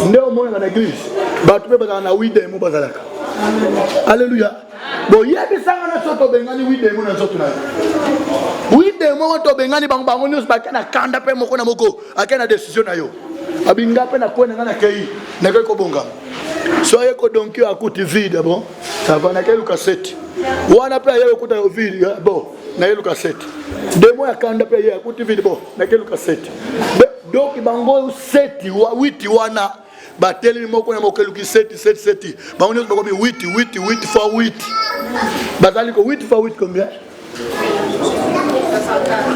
Nde omona na église. Batu be bazana na 8 demo bazalaka. Alléluia. Bon yebi sanga na soto bengani 8 demo na soto na. 8 demo to bengani bango nyos bakana kanda pe moko na moko akena décision na yo. Abinga pe na kwena ngana kei na ko bonga. Soye ko donki akuti vide bon. Ça va na kelu cassette. Wana pe yeye kuta vide bon na kelu cassette. Demo ya kanda pe yeye akuti vide bon na kelu cassette. Donc bango 7 wa 8 wana bateli moko na moko kelu 7 bango nyos bako 8 fois 8. Bazali ko 8 fois 8 combien?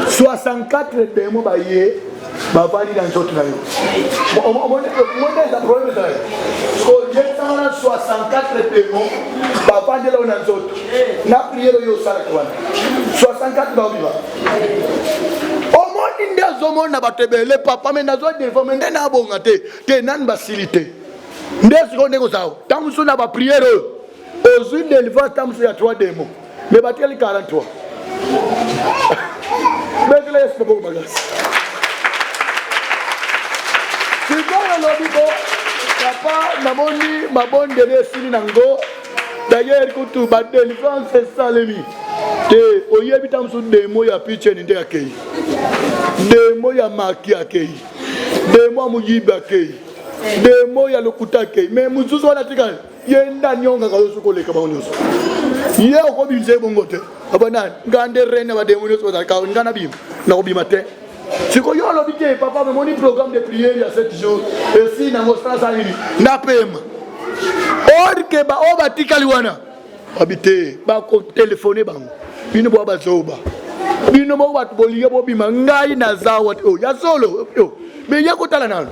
64 demo baye bavandi dans notre nayo. Mon problème ça. So jetana 64 demo bavandi là dans notre. Na prière yo sala kwa. 64 babiba. Omoni ndezo mona batebele papa me nazo déformer ndena bonga te nan basilité. Ndezo ndeko sawo. Tangu sona ba prière aux une délivrance tangu ya 3 demo. Mais bateli 43. Mais laisse beaucoup bagage. C'est quand le lobby papa namoni mabonde lesini nango. D'ailleurs kutu ba délivrance salemi. Te oyebi tamsu demo ya piche ni ndeka kei. Demo ya maki akei. Demo mujiba akei. Demo ya lokuta akei. Mais muzuzu wana tika yenda nyonga kayosu koleka ba onyoso. Ye ko binze bongote. Abana ngande rene ba demo onyoso za ka ngana bim na ko bimate. Siko yo lo bité papa me moni programme de prière il y a 7 jours. Et si na mostra sa nini na pema. Orke ba obatika liwana. Habité ba ko téléphoner bango. Bino bo bazoba. Bino bo bat boliye bo bima ngai na zawa o ya solo yo. Me yako tala nalo.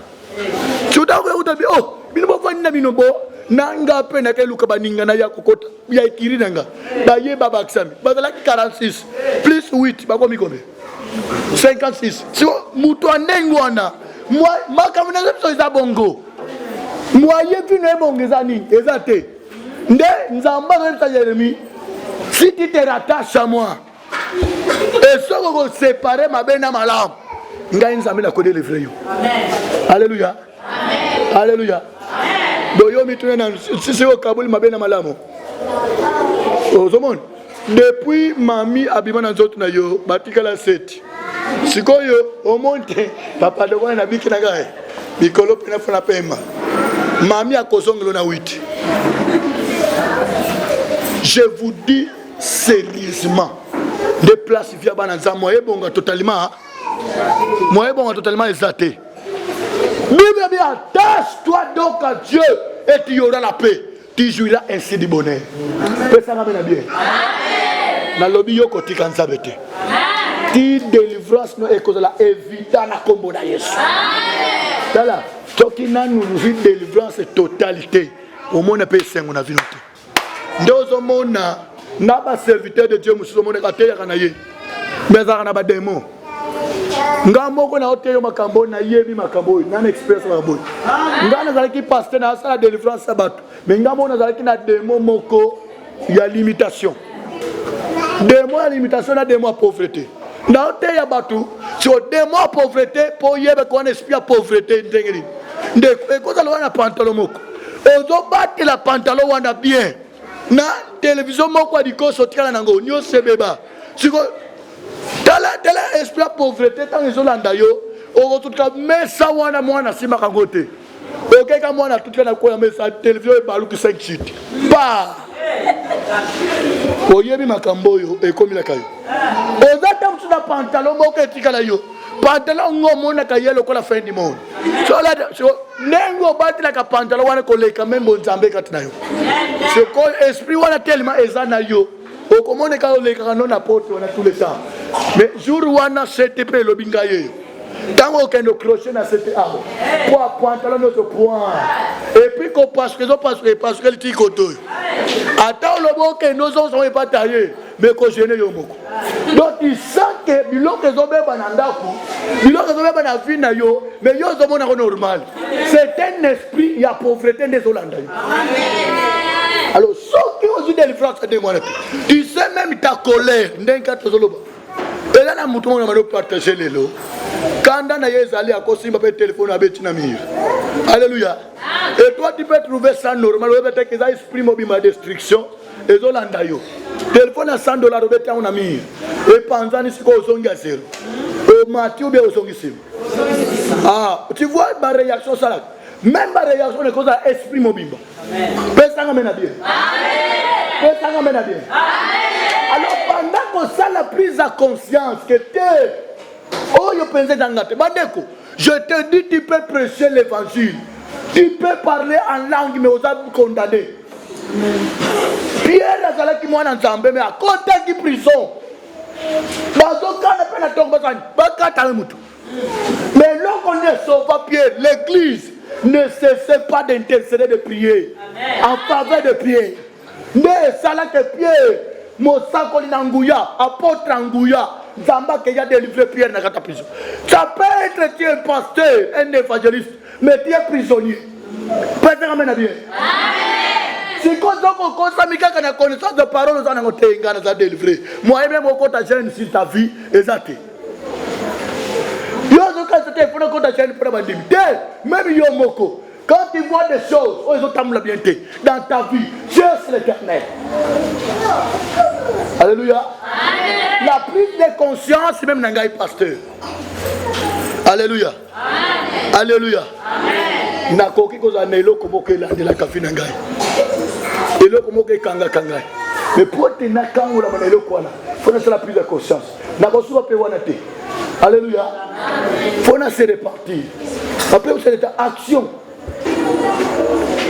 Chuta ko utabi oh bino bo fani na bino bo nanga pe na ke luka baninga na ya kokota ya ikiri nanga. Ba ye baba aksami. Ba la 46 plus 8 ba ko mi kombe. 56. Si mutu andengo wana. Moi makamuna zepso za bongo. Moi ye vino e bongeza nini? Ezate. Nde nzamba ngata Jérémie. Si tu te rattaches à moi, et ce que vous séparez ma bena malam, ngai nzambe na ko délivrer yo. Amen. Alléluia. Amen. Alléluia. Amen. Do yo mituna na si o kabuli ma bena malamo. Ozomon. Depuis mami abima na nzoto na yo, batika la 7. Sikoyo o monte papa de wana biki na gai. Bikolo pena fona pema. Mami akozongelo na 8. Je vous dis sérieusement. Des places via Bananza, moi bon totalement exalté. Bible dit attache-toi donc à Dieu et tu auras la paix. Tu jouiras ainsi du bonheur. Ça va bien. Na lobby yo koti kanza bete. Ti délivrance no eko la évita na kombo na Yesu. Tala, toki na nous vivre délivrance totalité. Au monde peut sengo na vie note. Ndozo mona na ba serviteur de Dieu musuzo mona kateya kana ye. Meza kana ba démon. Ngamoko na hotel makambo na yebi makambo na experience makambo. Ngana zalaki pasteur na sala délivrance sabato. Mais ngamo na zalaki na démon moko ya limitation. Démon ya limitation na démon pauvreté. Na hotel ya batu sur démon pauvreté pour yebe ko na esprit pauvreté ndengeli. Ndeko ko zalo na pantalon moko. Ozo battre la pantalon wana bien. Na télévision moko adiko sotikala nango nyo sebeba. Siko tala esprit pauvreté tant ils ont landayo o tout ka mesa wana mwana sima kangote. OK ka mwana tout na ko ya mesa télévision e balu ki 5 chutes. Ba. Oyebi makambo yo e komi la kayo. Ozata mtu na pantalon moko etikala yo. Pantalon ngomo na kayelo ko la fin du monde. So nengo batila ka pantalon wana ko le quand même bonzambe katina yo. Ce ko esprit wana tellement ezana yo. Au comment les cas les canons apportent on a tout le temps. Mais jour où on a cette épée le bingaye. Tant aucun de crochet dans cette arme. Pour pantalon notre point. Et puis qu'on parce que le ticoto. Attends le mot que nos os sont pas taillés. Mais qu'on gêne yomoko. Donc il sent que bilo que zobe banandaku. Bilo que zobe banafine na yo. Mais yo zomo na normal. C'est un esprit il y a pauvreté des Hollandais. Alors, ceux qui ont eu des délivrance à démoiner, tu sais même ta colère, n'enquête pas solo. Et là, on a partagé les lots. Quand on a allé à cause de téléphone à Betinamir. Alléluia. Et toi, tu peux trouver ça normal. Tu peux que ça exprime ma destruction. Et Zolandayo. Téléphone à $100, on a mis. Et pendant que tu as un zéro. Et Mathieu, ah, tu vois ma réaction, ça là. Même ma réaction est cause à esprit mobile. Personne n'amène à bien. Personne n'amène à bien. Alors pendant qu'on sent la prise de conscience que tu oh je pensais dans la tête. Je te dis tu peux prêcher l'évangile. Tu peux parler en langue mais aux âmes condamnés. Pierre a salé qui moi en ensemble mais à côté qui prison. Bazo quand on a tombe mais lorsqu'on est sauvé Pierre, l'église ne cessez pas d'intercéder de prier en faveur de Pierre. Mais ça là que Pierre, Mosako Linangouya, apôtre Angouya, Zamba qui a délivré Pierre dans la prison. Ça peut être tu es un pasteur, un évangéliste, mais tu es prisonnier. Personne amène à bien. Si quand on a connaissance de parole, on a délivré. Moi-même, quand tu as gêné sur ta vie, exact. Même Yomoko, quand tu vois des choses, ils ont la bienté dans ta vie, Dieu c'est l'éternel. Alléluia. Amen. La prise de conscience, même Nangaï pasteur. Alléluia. Amen. Alléluia. Amen. Nakoki koza nelo komoke la de la kafi Nangaï. Et le komoke kanga kangai. Mais pour te nakango la manelo quoi là, faut faire la prise de conscience. Nakosuba pe wanate. Alléluia. Il faut se répartir. Après, vous avez action.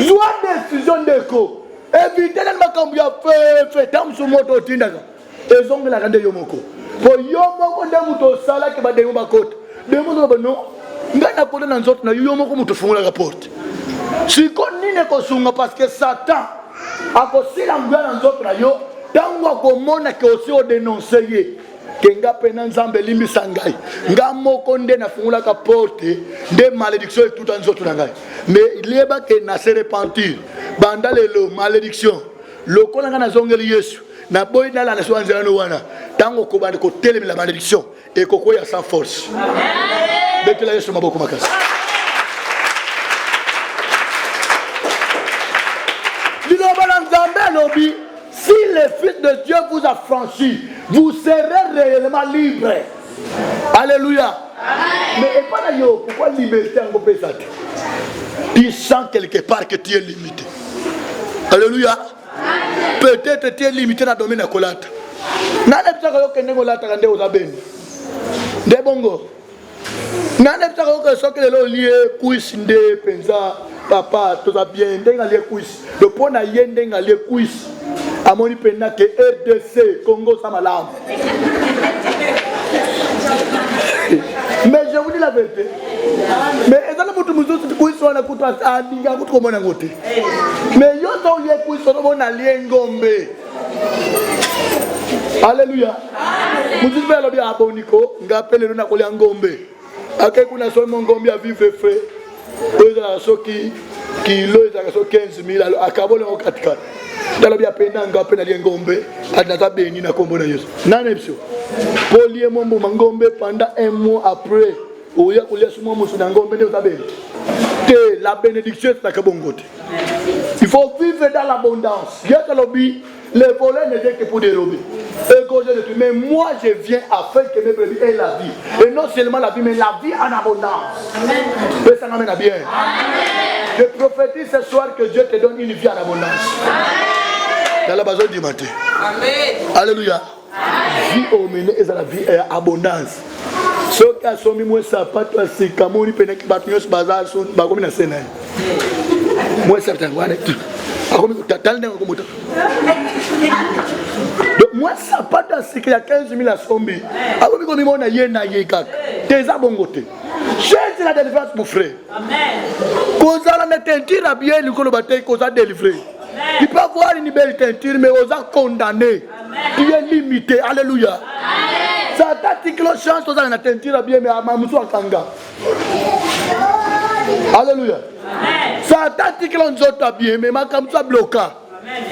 Soit décision d'écho. Évitez de me faire tant sur moto tindaga. Et zong la grande yomoko. Pour yomoko de moto sala qui va de yomako. De moto non. Ngana kote na nzoto na yomoko moto fungula la porte. Si koni ne kosunga parce que Satan a kosi la ngana nzoto na yo. Tango komona ke osi o dénoncer. Kenga pena nzambe limbi sangai nga moko nde na fungula ka porte de malédiction et tout en zoto nangai mais leba ke na se repentir banda lelo malédiction lokola nga na zongeli Yesu na boy na la na so anzela no wana tango ko bande ko telemi la malédiction et koko ya sans force amen betela Yesu maboko makasi dilo bana nzambe lobi. Si le Fils de Dieu vous a franchi, vous serez réellement libre. Alléluia. Amen. Mais pas d'ailleurs, pourquoi liberté en compétence? Tu sens quelque part que tu es limité. Alléluia. Peut-être tu es limité dans le domaine de la colate. Nana pisa que nengo lata kande uzabeni. De bongo. Nana pisa que so que le lié kuis nde penza papa tout ça bien ndenga lié kuis. Le pona yende ndenga lié kuis. Amoni pena que RDC Congo Samalam. Mais je vous dis la vérité. Mais ezana mutu muzuzu kuiswa na kuta adinga kutu komona ngote. Mais yo to lié kuiswa no mona lié ngombe. Alléluia. Muzuzu belo bia aboniko ngapele na kolia ngombe. Ake kuna so ngombe a vivre frais. Oza soki kilo za so 15000 alo akabole okatika. Dalo bia penda ngapele lié ngombe adata beni na kombo na Yesu. Nana epso. Polier mon ngombe pendant un mois après. Oya kolia sumo musu na ngombe de tabeli. Que la bénédiction est la kabongote. Il faut vivre dans l'abondance. Yekalobi, les voleurs ne viennent que pour dérober. Mais moi je viens afin que mes brebis aient la vie. Et non seulement la vie, mais la vie en abondance. Amen. Ça m'amène à bien. Amen. Je prophétise ce soir que Dieu te donne une vie en abondance. Amen. Dans la base du matin. Amen. Alléluia. Vie au milieu et la vie est abondance. Ce qui a sommi moi ça pas toi c'est Cameroun peine qui battre nos bazar sont ba comme na Sénat. Moi certain voilà. A comme total dans comme donc moi ça pas toi c'est qu'il y a 15000 à sombi. A comme on a yena yekak. Tes abongote. Cherche la délivrance mon frère. Amen. Cause la teinture bien le ko bataille cause délivrer. Tu peux avoir une belle teinture mais on a condamné. Tu es limité. Alléluia. Amen. Ça t'a chance aux la teinture bien mais à Mamoussou Kanga. Alléluia. Amen. Ça t'a bien mais ma comme ça bloquant. Amen.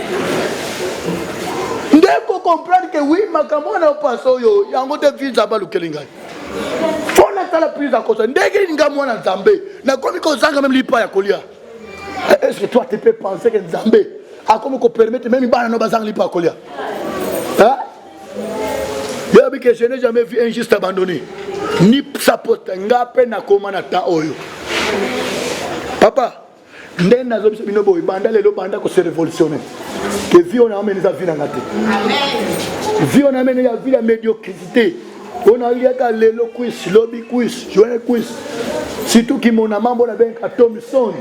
Dès qu'on comprend que oui, ma camona passe yo, y a un mot de vie à Balukelinga. Faut la prise à cause. Dès qu'il y a un mois en Zambé, n'a comme qu'on s'en même lipa ya kolia. Est-ce que toi tu peux penser que Zambé a comme qu'on permet même pas no bazang lipa kolia? Hein? Je n'ai jamais vu un juste abandonné. Ni sa pote, n'a peine à comment attendre oyo. Papa, n'en a jamais vu no banda le banda ko se révolutionner. Que vie on a amené sa vie dans la tête. Amen. Vie on a amené la vie la médiocrité. On a eu à le quiz, lobby quiz, jouer quiz. Surtout qui mon amant bon avec à Thomson.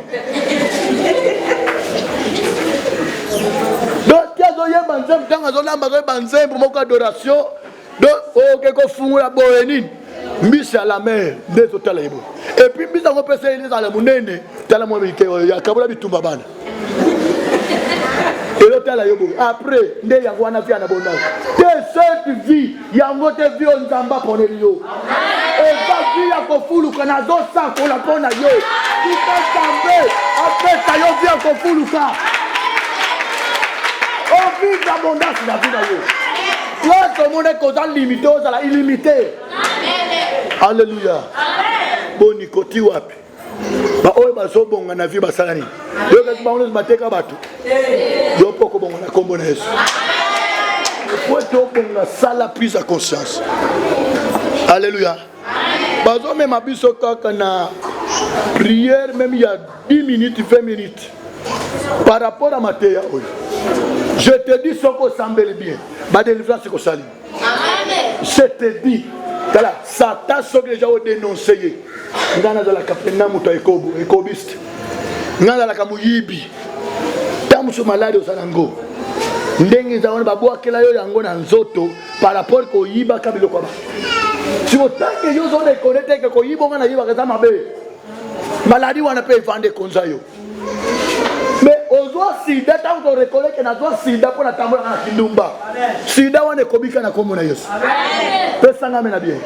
Donc il y a zoye banzem dans la zone là banzem pour mon adoration. Donc, oh, quelque fou la bohénie, mis à la mer, des hôtels. Et puis, mis à mon PC, il est à la monnaie, dans la monnaie, il y a Kabola Bitumbabana. Et l'hôtel à Yobo. Après, il y a un vie en abondance. Cette vie, il y a une autre vie en Zamba pour les Yo. Et la vie à Kofoulou, qu'on a d'autres sacs pour la bonne à Yo. Tout est tombé. Après, ça y est, vie à Kofoulou. On vit l'abondance dans la vie à Yo. Là, tout le monde est causant limité, on a illimité. Alléluia. Bon, Nikoti wapi. Ba oye ba so bonga na vie ba salani. Yo ka ba ono bateka batu. Yo poko bonga na kombo na Yesu. Faut to bonga sala prise à conscience. Alléluia. Ba zo même abiso kaka na prière même il y a 10 minutes, 20 minutes. Par rapport à Matthieu, je te dis ce qu'on semble bien. Ma délivrance, c'est qu'on s'allie. Je te dis, Satan, ce que les gens ont dénoncé. Nous avons la capitaine Mouta écobiste. Nous avons la Kamouyibi. Nous sommes malades au Sanango. Nous avons baboua qui l'a eu en Nzoto par rapport au Yiba Kabilo Kwaba. Si vous avez des gens qui connaissent que le Yiba a Yiba Kazamabe, maladie, on a pu vendre comme ça. Mais aujourd'hui, sida, tant qu'on reconnaît que notre sida pour la tambour à Kindumba. Sida, on est comique à la commune. Personne n'a bien.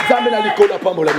Jamais la l'école à Pamola.